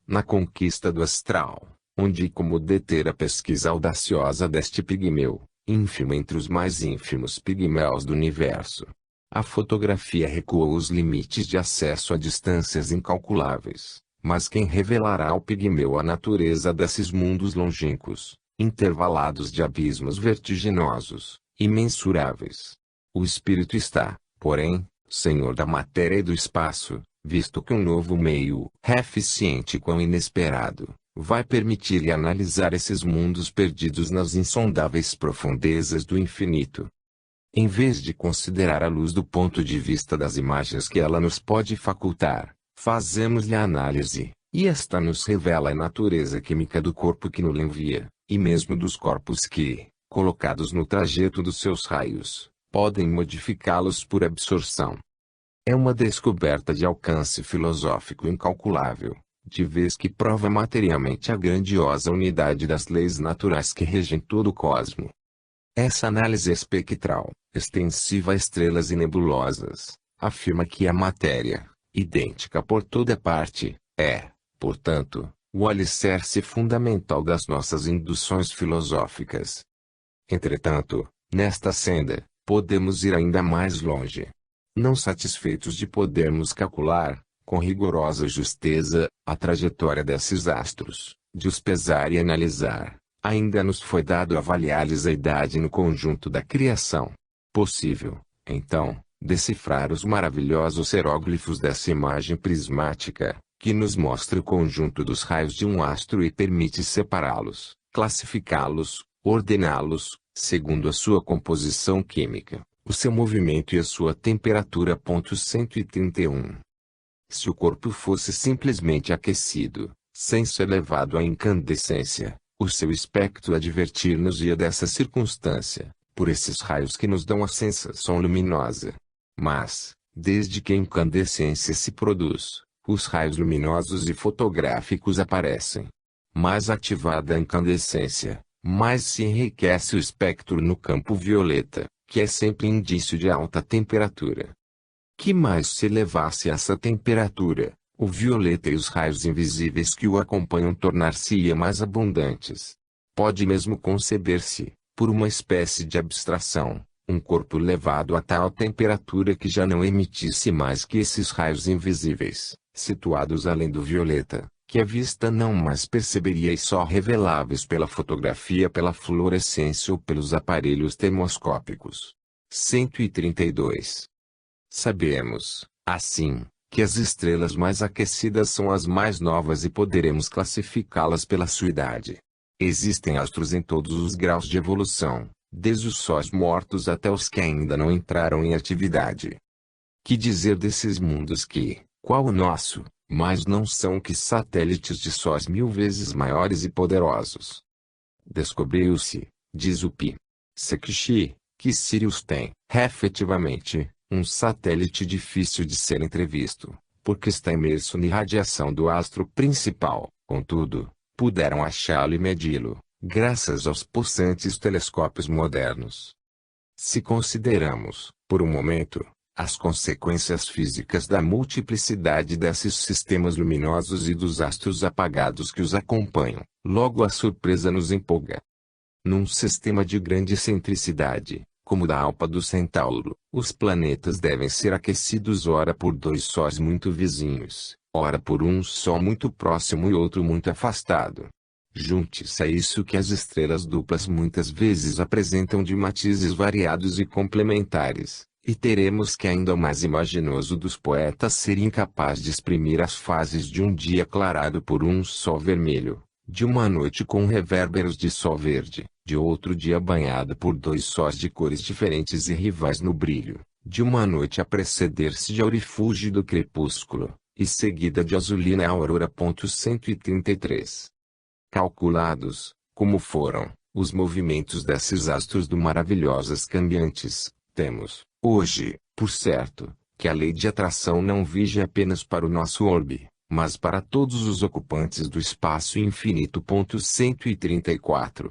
Na conquista do astral, onde como deter a pesquisa audaciosa deste pigmeu, ínfimo entre os mais ínfimos pigmeus do universo, a fotografia recuou os limites de acesso a distâncias incalculáveis, mas quem revelará ao pigmeu a natureza desses mundos longínquos, intervalados de abismos vertiginosos, imensuráveis? O espírito está, porém, senhor da matéria e do espaço, visto que um novo meio, eficiente quão inesperado, vai permitir-lhe analisar esses mundos perdidos nas insondáveis profundezas do infinito. Em vez de considerar a luz do ponto de vista das imagens que ela nos pode facultar, fazemos-lhe a análise, e esta nos revela a natureza química do corpo que nos envia, e mesmo dos corpos que, colocados no trajeto dos seus raios, podem modificá-los por absorção. É uma descoberta de alcance filosófico incalculável, de vez que prova materialmente a grandiosa unidade das leis naturais que regem todo o cosmo. Essa análise espectral, extensiva a estrelas e nebulosas, afirma que a matéria, idêntica por toda parte, é, portanto, o alicerce fundamental das nossas induções filosóficas. Entretanto, nesta senda, podemos ir ainda mais longe. Não satisfeitos de podermos calcular, com rigorosa justeza, a trajetória desses astros, de os pesar e analisar, ainda nos foi dado avaliar-lhes a idade no conjunto da criação. Possível, então, decifrar os maravilhosos hieróglifos dessa imagem prismática, que nos mostra o conjunto dos raios de um astro e permite separá-los, classificá-los, ordená-los, segundo a sua composição química, o seu movimento e a sua temperatura. 131. Se o corpo fosse simplesmente aquecido, sem ser levado à incandescência, o seu espectro advertir-nos-ia dessa circunstância, por esses raios que nos dão a sensação luminosa. Mas, desde que a incandescência se produz, os raios luminosos e fotográficos aparecem. Mais ativada a incandescência, mais se enriquece o espectro no campo violeta, que é sempre indício de alta temperatura. Que mais se elevasse essa temperatura, o violeta e os raios invisíveis que o acompanham tornar-se-ia mais abundantes. Pode mesmo conceber-se, por uma espécie de abstração, um corpo levado a tal temperatura que já não emitisse mais que esses raios invisíveis, situados além do violeta, que a vista não mais perceberia e só reveláveis pela fotografia, pela fluorescência ou pelos aparelhos termoscópicos. 132. Sabemos, assim, que as estrelas mais aquecidas são as mais novas e poderemos classificá-las pela sua idade. Existem astros em todos os graus de evolução, desde os sóis mortos até os que ainda não entraram em atividade. Que dizer desses mundos que, qual o nosso, mas não são que satélites de sóis 1000 vezes maiores e poderosos? Descobriu-se, diz o Pi. Sekshi, que Sirius tem, efetivamente, um satélite difícil de ser entrevisto, porque está imerso na radiação do astro principal. Contudo, puderam achá-lo e medi-lo, graças aos possantes telescópios modernos. Se consideramos, por um momento, as consequências físicas da multiplicidade desses sistemas luminosos e dos astros apagados que os acompanham, logo a surpresa nos empolga. Num sistema de grande excentricidade, como o da Alpa do Centauro, os planetas devem ser aquecidos ora por dois sóis muito vizinhos, ora por um só muito próximo e outro muito afastado. Junte-se a isso que as estrelas duplas muitas vezes apresentam de matizes variados e complementares, e teremos que ainda o mais imaginoso dos poetas seria incapaz de exprimir as fases de um dia clarado por um sol vermelho, de uma noite com revérberos de sol verde, de outro dia banhado por dois sóis de cores diferentes e rivais no brilho, de uma noite a preceder-se de aurifúgio do crepúsculo, e seguida de azulina aurora. 133. Calculados, como foram, os movimentos desses astros do maravilhosas cambiantes, temos, hoje, por certo, que a lei de atração não vige apenas para o nosso orbe, mas para todos os ocupantes do espaço infinito. 134.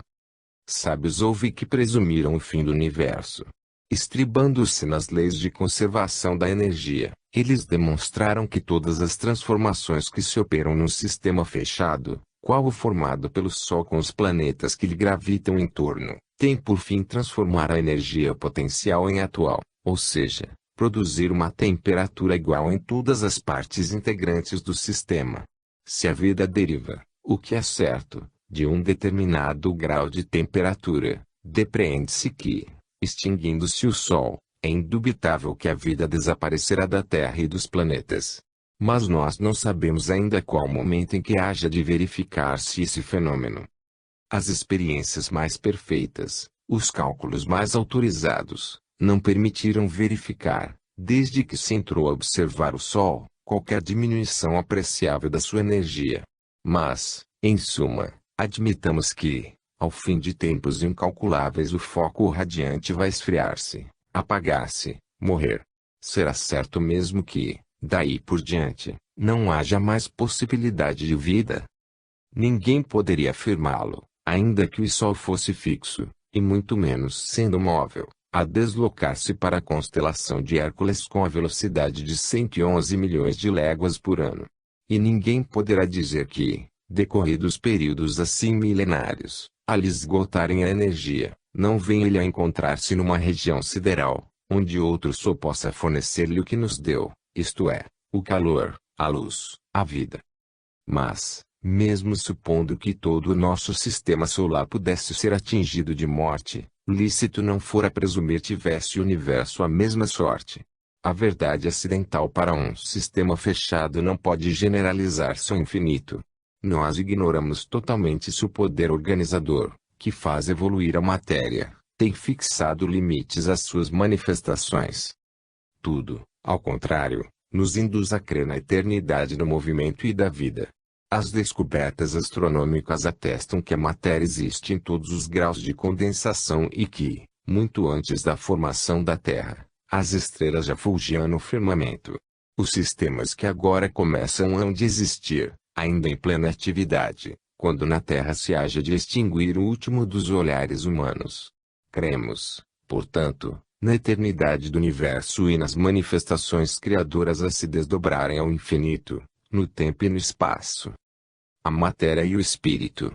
Sábios houve que presumiram o fim do universo. Estribando-se nas leis de conservação da energia, eles demonstraram que todas as transformações que se operam num sistema fechado, qual o formado pelo Sol com os planetas que lhe gravitam em torno, têm por fim transformar a energia potencial em atual, ou seja, produzir uma temperatura igual em todas as partes integrantes do sistema. Se a vida deriva, o que é certo, de um determinado grau de temperatura, depreende-se que, extinguindo-se o Sol, é indubitável que a vida desaparecerá da Terra e dos planetas. Mas nós não sabemos ainda qual momento em que haja de verificar-se esse fenômeno. As experiências mais perfeitas, os cálculos mais autorizados, não permitiram verificar, desde que se entrou a observar o Sol, qualquer diminuição apreciável da sua energia. Mas, em suma, admitamos que, ao fim de tempos incalculáveis, o foco radiante vai esfriar-se, apagar-se, morrer. Será certo mesmo que, daí por diante, não haja mais possibilidade de vida? Ninguém poderia afirmá-lo, ainda que o Sol fosse fixo, e muito menos sendo móvel, a deslocar-se para a constelação de Hércules com a velocidade de 111 milhões de léguas por ano. E ninguém poderá dizer que, decorridos períodos assim milenários, a lhe esgotarem a energia, não venha ele a encontrar-se numa região sideral, onde outro Sol possa fornecer-lhe o que nos deu, isto é, o calor, a luz, a vida. Mas, mesmo supondo que todo o nosso sistema solar pudesse ser atingido de morte, lícito não fora presumir tivesse o universo a mesma sorte. A verdade acidental para um sistema fechado não pode generalizar-se ao infinito. Nós ignoramos totalmente se o poder organizador, que faz evoluir a matéria, tem fixado limites às suas manifestações. Tudo, ao contrário, nos induz a crer na eternidade do movimento e da vida. As descobertas astronômicas atestam que a matéria existe em todos os graus de condensação e que, muito antes da formação da Terra, as estrelas já fulgiam no firmamento. Os sistemas que agora começam hão de existir, ainda em plena atividade, quando na Terra se haja de extinguir o último dos olhares humanos. Cremos, portanto, na eternidade do universo e nas manifestações criadoras a se desdobrarem ao infinito, no tempo e no espaço. A matéria e o espírito.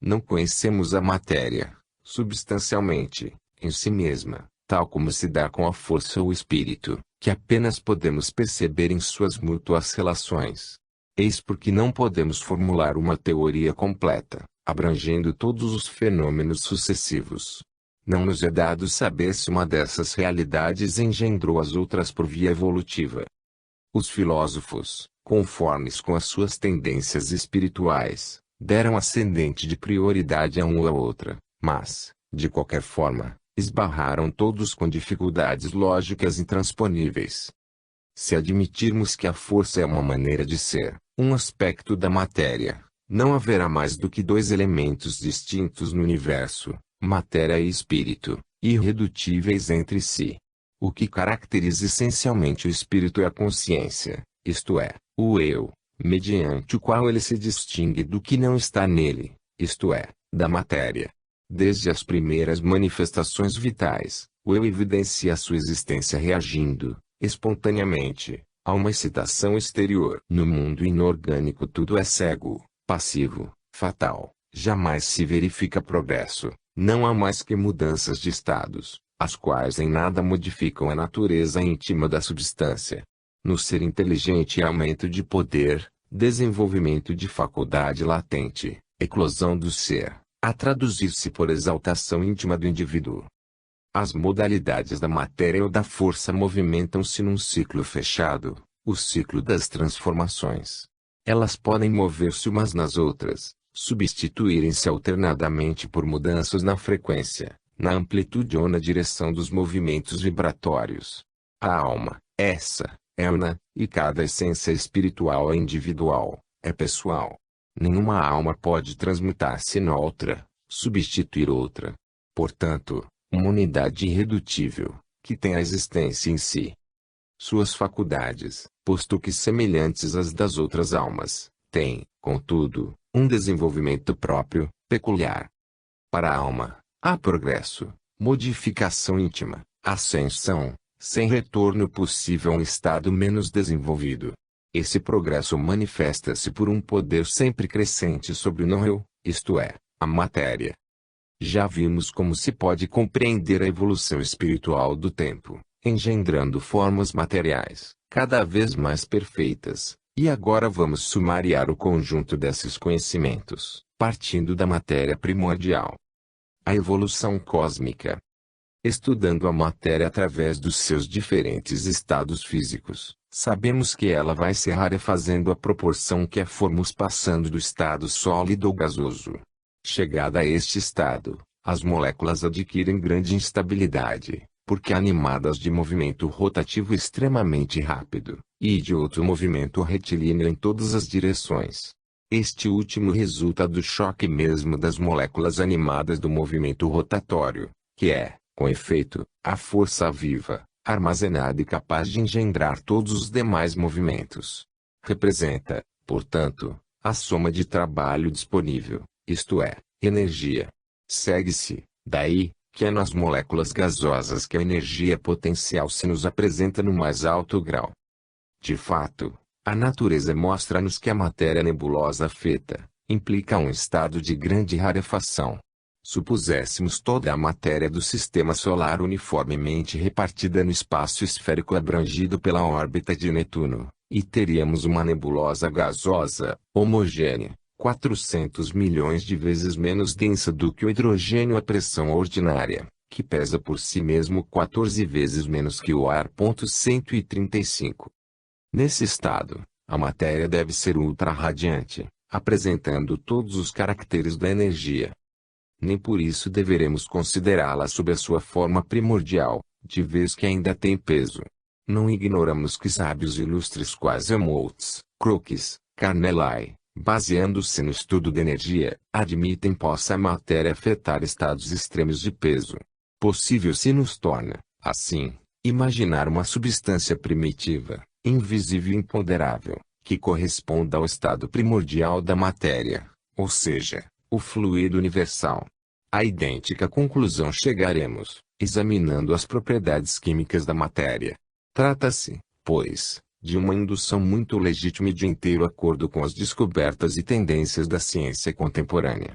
Não conhecemos a matéria, substancialmente, em si mesma, tal como se dá com a força ou espírito, que apenas podemos perceber em suas mútuas relações. Eis porque não podemos formular uma teoria completa, abrangendo todos os fenômenos sucessivos. Não nos é dado saber se uma dessas realidades engendrou as outras por via evolutiva. Os filósofos, conformes com as suas tendências espirituais, deram ascendente de prioridade a uma ou a outra, mas, de qualquer forma, esbarraram todos com dificuldades lógicas intransponíveis. Se admitirmos que a força é uma maneira de ser, um aspecto da matéria, não haverá mais do que dois elementos distintos no universo, matéria e espírito, irredutíveis entre si. O que caracteriza essencialmente o espírito é a consciência, isto é, o eu, mediante o qual ele se distingue do que não está nele, isto é, da matéria. Desde as primeiras manifestações vitais, o eu evidencia a sua existência reagindo, espontaneamente, a uma excitação exterior. No mundo inorgânico tudo é cego, passivo, fatal, jamais se verifica progresso, não há mais que mudanças de estados, as quais em nada modificam a natureza íntima da substância. No ser inteligente há aumento de poder, desenvolvimento de faculdade latente, eclosão do ser, a traduzir-se por exaltação íntima do indivíduo. As modalidades da matéria ou da força movimentam-se num ciclo fechado, o ciclo das transformações. Elas podem mover-se umas nas outras, substituírem-se alternadamente por mudanças na frequência, na amplitude ou na direção dos movimentos vibratórios. A alma, essa, é una, e cada essência espiritual é individual, é pessoal. Nenhuma alma pode transmutar-se noutra, substituir outra. Portanto, uma unidade irredutível, que tem a existência em si. suas faculdades, posto que semelhantes às das outras almas, têm, contudo, um desenvolvimento próprio, peculiar. Para a alma, há progresso, modificação íntima, ascensão, sem retorno possível a um estado menos desenvolvido. Esse progresso manifesta-se por um poder sempre crescente sobre o não-eu, isto é, a matéria. Já vimos como se pode compreender a evolução espiritual do tempo, engendrando formas materiais, cada vez mais perfeitas, e agora vamos sumariar o conjunto desses conhecimentos, partindo da matéria primordial. A evolução cósmica. Estudando a matéria através dos seus diferentes estados físicos, sabemos que ela vai se rarefazendo à proporção que a formos passando do estado sólido ou gasoso. Chegada a este estado, as moléculas adquirem grande instabilidade, porque animadas de movimento rotativo extremamente rápido, e de outro movimento retilíneo em todas as direções. Este último resulta do choque mesmo das moléculas animadas do movimento rotatório, que é, com efeito, a força viva, armazenada e capaz de engendrar todos os demais movimentos. Representa, portanto, a soma de trabalho disponível, isto é, energia. Segue-se, daí, que é nas moléculas gasosas que a energia potencial se nos apresenta no mais alto grau. De fato, a natureza mostra-nos que a matéria nebulosa afeta, implica um estado de grande rarefação. Supuséssemos toda a matéria do sistema solar uniformemente repartida no espaço esférico abrangido pela órbita de Netuno, e teríamos uma nebulosa gasosa, homogênea, 400 milhões de vezes menos densa do que o hidrogênio à pressão ordinária, que pesa por si mesmo 14 vezes menos que o ar. 135. Nesse estado, a matéria deve ser ultrarradiante, apresentando todos os caracteres da energia. Nem por isso deveremos considerá-la sob a sua forma primordial, de vez que ainda tem peso. Não ignoramos que sábios ilustres quais Helmholtz, Crookes, Carnellay, baseando-se no estudo da energia, admitem possa a matéria afetar estados extremos de peso. Possível se nos torna, assim, imaginar uma substância primitiva, invisível e imponderável, que corresponda ao estado primordial da matéria, ou seja, o fluido universal. À idêntica conclusão chegaremos, examinando as propriedades químicas da matéria. Trata-se, pois, de uma indução muito legítima e de inteiro acordo com as descobertas e tendências da ciência contemporânea.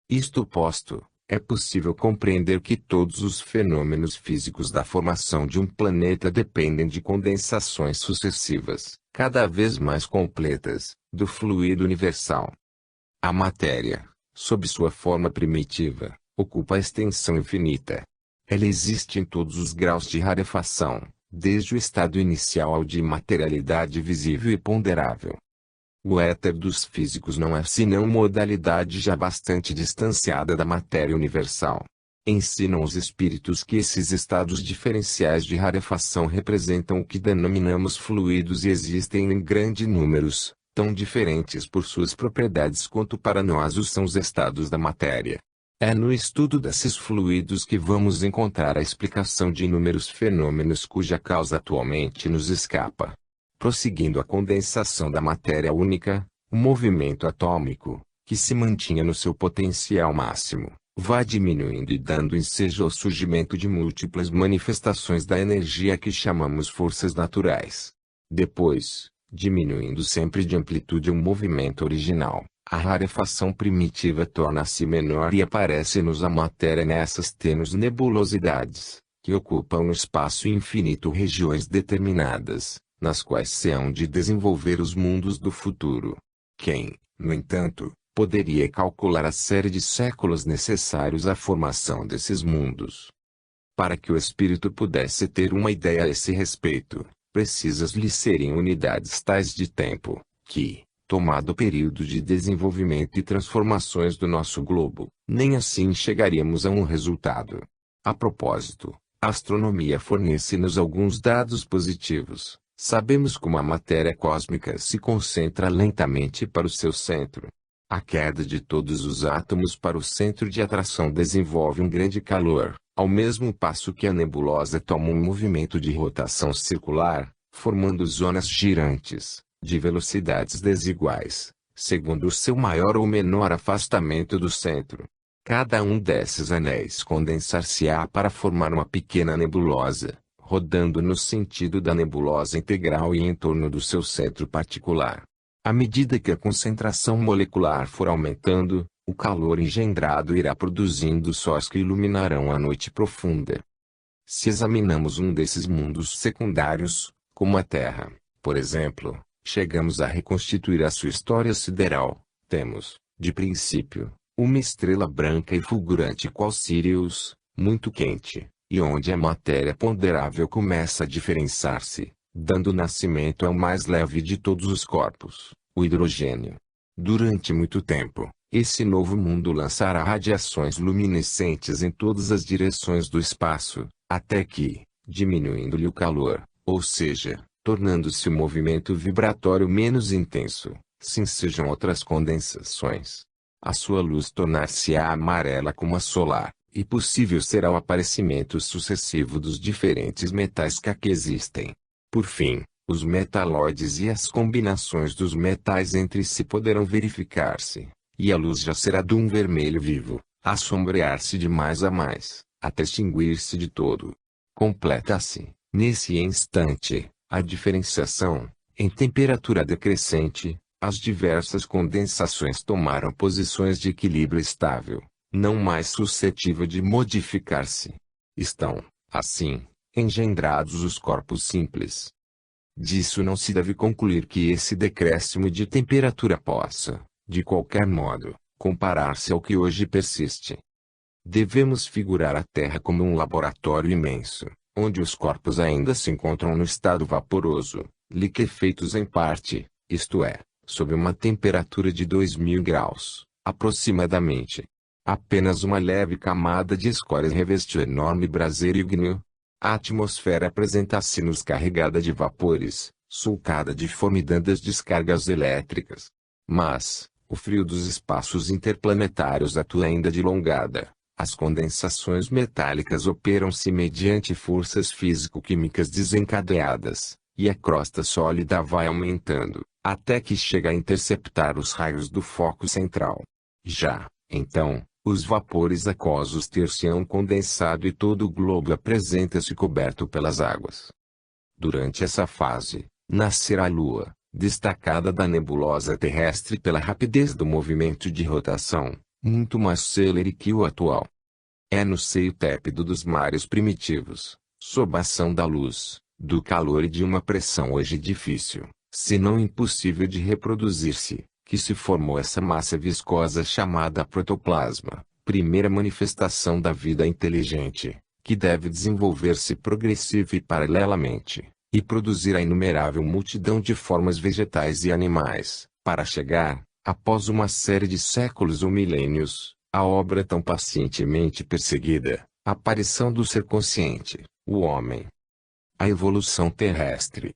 Isto posto, é possível compreender que todos os fenômenos físicos da formação de um planeta dependem de condensações sucessivas, cada vez mais completas, do fluido universal. A matéria, sob sua forma primitiva, ocupa a extensão infinita. Ela existe em todos os graus de rarefação, desde o estado inicial ao de materialidade visível e ponderável. O éter dos físicos não é senão modalidade já bastante distanciada da matéria universal. Ensinam os espíritos que esses estados diferenciais de rarefação representam o que denominamos fluidos e existem em grandes números, tão diferentes por suas propriedades quanto para nós o são os estados da matéria. É no estudo desses fluidos que vamos encontrar a explicação de inúmeros fenômenos cuja causa atualmente nos escapa. Prosseguindo a condensação da matéria única, o movimento atômico, que se mantinha no seu potencial máximo, vai diminuindo e dando ensejo ao surgimento de múltiplas manifestações da energia que chamamos forças naturais. Depois, diminuindo sempre de amplitude o movimento original, a rarefação primitiva torna-se menor e aparece-nos a matéria nessas tênues nebulosidades, que ocupam no espaço infinito regiões determinadas, nas quais se hão de desenvolver os mundos do futuro. Quem, no entanto, poderia calcular a série de séculos necessários à formação desses mundos? Para que o espírito pudesse ter uma ideia a esse respeito, precisas-lhe serem unidades tais de tempo, que, tomado o período de desenvolvimento e transformações do nosso globo, nem assim chegaríamos a um resultado. A propósito, a astronomia fornece-nos alguns dados positivos. Sabemos como a matéria cósmica se concentra lentamente para o seu centro. A queda de todos os átomos para o centro de atração desenvolve um grande calor, ao mesmo passo que a nebulosa toma um movimento de rotação circular, formando zonas girantes, de velocidades desiguais, segundo o seu maior ou menor afastamento do centro. Cada um desses anéis condensar-se-á para formar uma pequena nebulosa, rodando no sentido da nebulosa integral e em torno do seu centro particular. À medida que a concentração molecular for aumentando, o calor engendrado irá produzindo sóis que iluminarão a noite profunda. Se examinamos um desses mundos secundários, como a Terra, por exemplo, chegamos a reconstituir a sua história sideral. Temos, de princípio, uma estrela branca e fulgurante qual Sirius, muito quente, e onde a matéria ponderável começa a diferenciar-se, dando nascimento ao mais leve de todos os corpos, o hidrogênio. Durante muito tempo, esse novo mundo lançará radiações luminescentes em todas as direções do espaço, até que, diminuindo-lhe o calor, ou seja, tornando-se o movimento vibratório menos intenso, se ensejam outras condensações. A sua luz tornar-se-á amarela como a solar, e possível será o aparecimento sucessivo dos diferentes metais que aqui existem. Por fim, os metalóides e as combinações dos metais entre si poderão verificar-se, e a luz já será de um vermelho vivo, a sombrear-se de mais a mais, até extinguir-se de todo. Completa-se, nesse instante, a diferenciação, em temperatura decrescente. As diversas condensações tomaram posições de equilíbrio estável, não mais suscetível de modificar-se. Estão, assim, engendrados os corpos simples. Disso não se deve concluir que esse decréscimo de temperatura possa, de qualquer modo, comparar-se ao que hoje persiste. Devemos figurar a Terra como um laboratório imenso, onde os corpos ainda se encontram no estado vaporoso, liquefeitos em parte, isto é, sob uma temperatura de 2000 graus, aproximadamente. Apenas uma leve camada de escória reveste o enorme braseiro ígneo. A atmosfera apresenta-se-nos carregada de vapores, sulcada de formidantes descargas elétricas. Mas, o frio dos espaços interplanetários atua ainda de longada. As condensações metálicas operam-se mediante forças físico-químicas desencadeadas, e a crosta sólida vai aumentando, até que chega a interceptar os raios do foco central. Já, então, os vapores aquosos ter-se-ão condensado e todo o globo apresenta-se coberto pelas águas. Durante essa fase, nascerá a Lua, destacada da nebulosa terrestre pela rapidez do movimento de rotação, muito mais célere que o atual. É no seio tépido dos mares primitivos, sob a ação da luz, do calor e de uma pressão hoje difícil, se não impossível de reproduzir-se, que se formou essa massa viscosa chamada protoplasma, primeira manifestação da vida inteligente, que deve desenvolver-se progressiva e paralelamente, e produzir a inumerável multidão de formas vegetais e animais, para chegar, após uma série de séculos ou milênios, à obra tão pacientemente perseguida, a aparição do ser consciente, o homem. A evolução terrestre.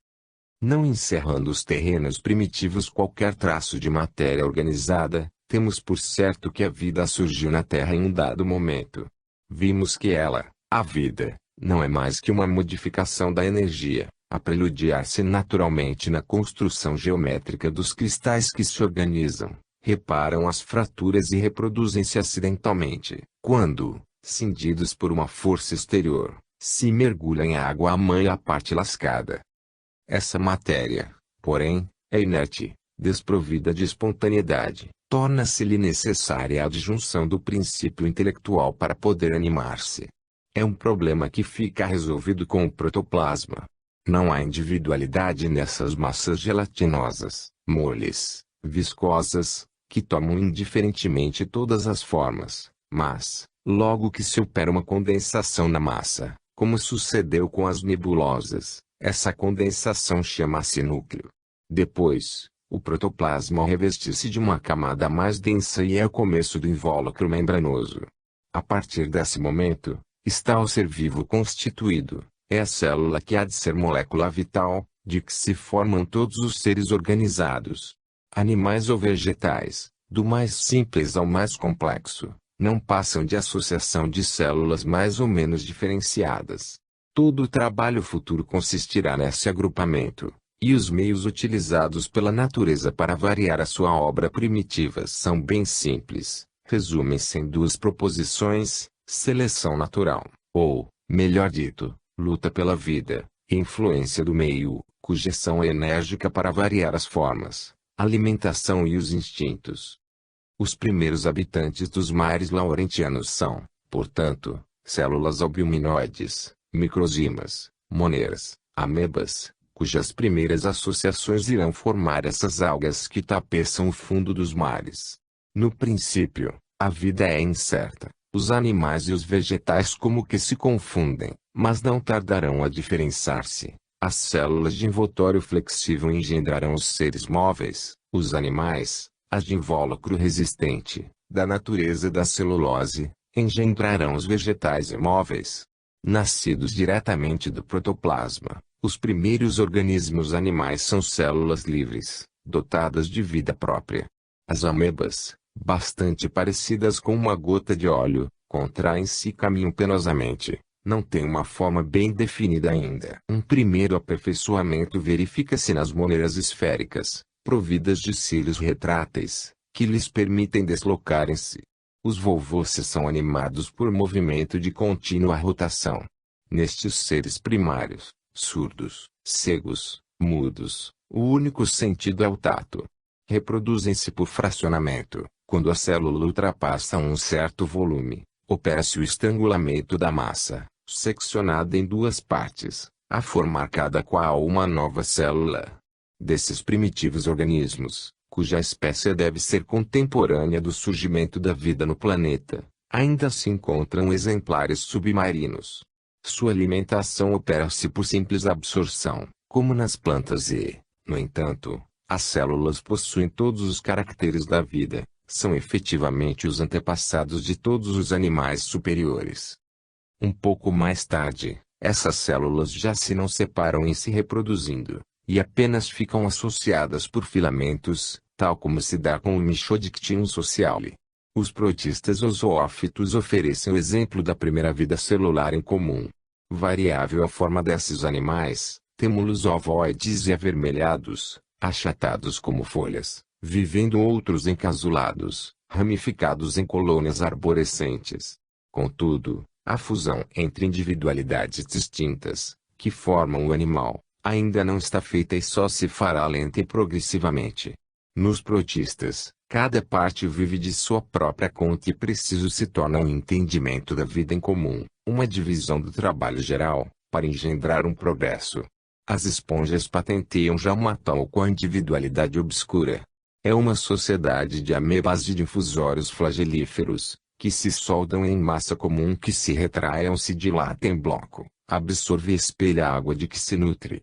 Não encerrando os terrenos primitivos qualquer traço de matéria organizada, temos por certo que a vida surgiu na Terra em um dado momento. Vimos que ela, a vida, não é mais que uma modificação da energia, a preludiar-se naturalmente na construção geométrica dos cristais que se organizam, reparam as fraturas e reproduzem-se acidentalmente, quando, cindidos por uma força exterior, se mergulha em água a mãe a parte lascada. Essa matéria, porém, é inerte, desprovida de espontaneidade, torna-se-lhe necessária a adjunção do princípio intelectual para poder animar-se. É um problema que fica resolvido com o protoplasma. Não há individualidade nessas massas gelatinosas, moles, viscosas, que tomam indiferentemente todas as formas, mas, logo que se opera uma condensação na massa, como sucedeu com as nebulosas, essa condensação chama-se núcleo. Depois, o protoplasma reveste-se de uma camada mais densa e é o começo do invólucro membranoso. A partir desse momento, está o ser vivo constituído, é a célula que há de ser molécula vital, de que se formam todos os seres organizados. Animais ou vegetais, do mais simples ao mais complexo, não passam de associação de células mais ou menos diferenciadas. Todo o trabalho futuro consistirá nesse agrupamento, e os meios utilizados pela natureza para variar a sua obra primitiva são bem simples, resumem-se em duas proposições: seleção natural, ou, melhor dito, luta pela vida, e influência do meio, cuja ação é enérgica para variar as formas, alimentação e os instintos. Os primeiros habitantes dos mares laurentianos são, portanto, células albuminoides, microzimas, moneras, amebas, cujas primeiras associações irão formar essas algas que tapeçam o fundo dos mares. No princípio, a vida é incerta, os animais e os vegetais como que se confundem, mas não tardarão a diferenciar-se. As células de envoltório flexível engendrarão os seres móveis, os animais, as de invólucro resistente, da natureza da celulose, engendrarão os vegetais imóveis. Nascidos diretamente do protoplasma, os primeiros organismos animais são células livres, dotadas de vida própria. As amebas, bastante parecidas com uma gota de óleo, contraem-se e caminham penosamente. Não têm uma forma bem definida ainda. Um primeiro aperfeiçoamento verifica-se nas moneras esféricas, providas de cílios retráteis, que lhes permitem deslocarem-se. Os volvosses são animados por movimento de contínua rotação. Nestes seres primários, surdos, cegos, mudos, o único sentido é o tato. Reproduzem-se por fracionamento. Quando a célula ultrapassa um certo volume, opera-se o estrangulamento da massa, seccionada em duas partes, a formar cada qual uma nova célula. Desses primitivos organismos, cuja espécie deve ser contemporânea do surgimento da vida no planeta, ainda se encontram exemplares submarinos. Sua alimentação opera-se por simples absorção, como nas plantas e, no entanto, as células possuem todos os caracteres da vida, são efetivamente os antepassados de todos os animais superiores. Um pouco mais tarde, essas células já se não separam em se reproduzindo, e apenas ficam associadas por filamentos, tal como se dá com o Myxodictynum sociale. Os protistas ou zoófitos oferecem o exemplo da primeira vida celular em comum. Variável a forma desses animais, temos ovoides e avermelhados, achatados como folhas, vivendo outros encasulados, ramificados em colônias arborescentes. Contudo, a fusão entre individualidades distintas, que formam o animal, ainda não está feita e só se fará lenta e progressivamente. Nos protistas, cada parte vive de sua própria conta e preciso se torna um entendimento da vida em comum, uma divisão do trabalho geral, para engendrar um progresso. As esponjas patenteiam já uma tal qual individualidade obscura. É uma sociedade de amebas e difusórios flagelíferos, que se soldam em massa comum que se retrai ou se dilata em bloco, absorve e espelha a água de que se nutre.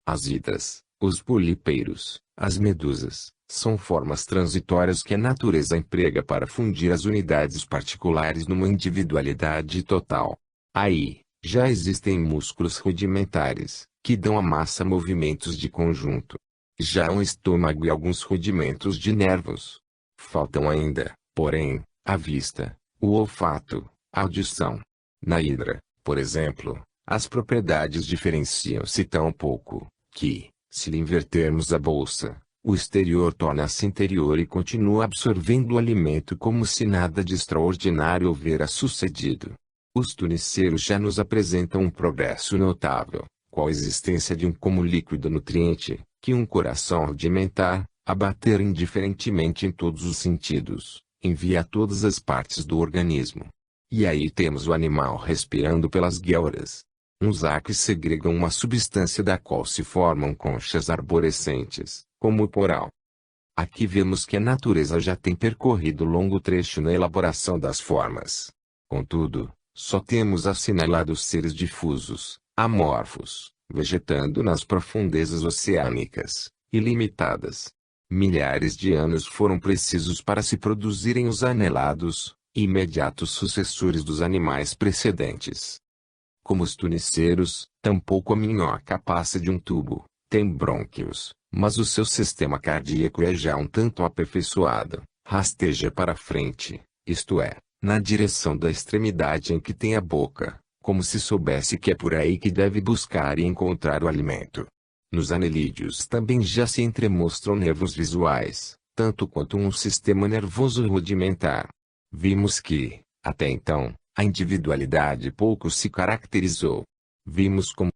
As idas, os polipeiros, as medusas, são formas transitórias que a natureza emprega para fundir as unidades particulares numa individualidade total. Aí, já existem músculos rudimentares, que dão à massa movimentos de conjunto. Já há um estômago e alguns rudimentos de nervos. Faltam ainda, porém, a vista, o olfato, a audição. Na hidra, por exemplo, as propriedades diferenciam-se tão pouco, que, se lhe invertermos a bolsa, o exterior torna-se interior e continua absorvendo o alimento como se nada de extraordinário houvera sucedido. Os tuniceiros já nos apresentam um progresso notável, qual a existência de um como líquido nutriente, que um coração rudimentar, a bater indiferentemente em todos os sentidos, envia a todas as partes do organismo. E aí temos o animal respirando pelas guelras. Uns acres segregam uma substância da qual se formam conchas arborescentes, como o poral. Aqui vemos que a natureza já tem percorrido longo trecho na elaboração das formas. Contudo, só temos assinalados seres difusos, amorfos, vegetando nas profundezas oceânicas, ilimitadas. Milhares de anos foram precisos para se produzirem os anelados, imediatos sucessores dos animais precedentes. Como os tuniceiros, tampouco a minhoca passa de um tubo, tem brônquios, mas o seu sistema cardíaco é já um tanto aperfeiçoado, rasteja para frente, isto é, na direção da extremidade em que tem a boca, como se soubesse que é por aí que deve buscar e encontrar o alimento. Nos anelídeos também já se entremostram nervos visuais, tanto quanto um sistema nervoso rudimentar. Vimos que, até então, a individualidade pouco se caracterizou. Vimos como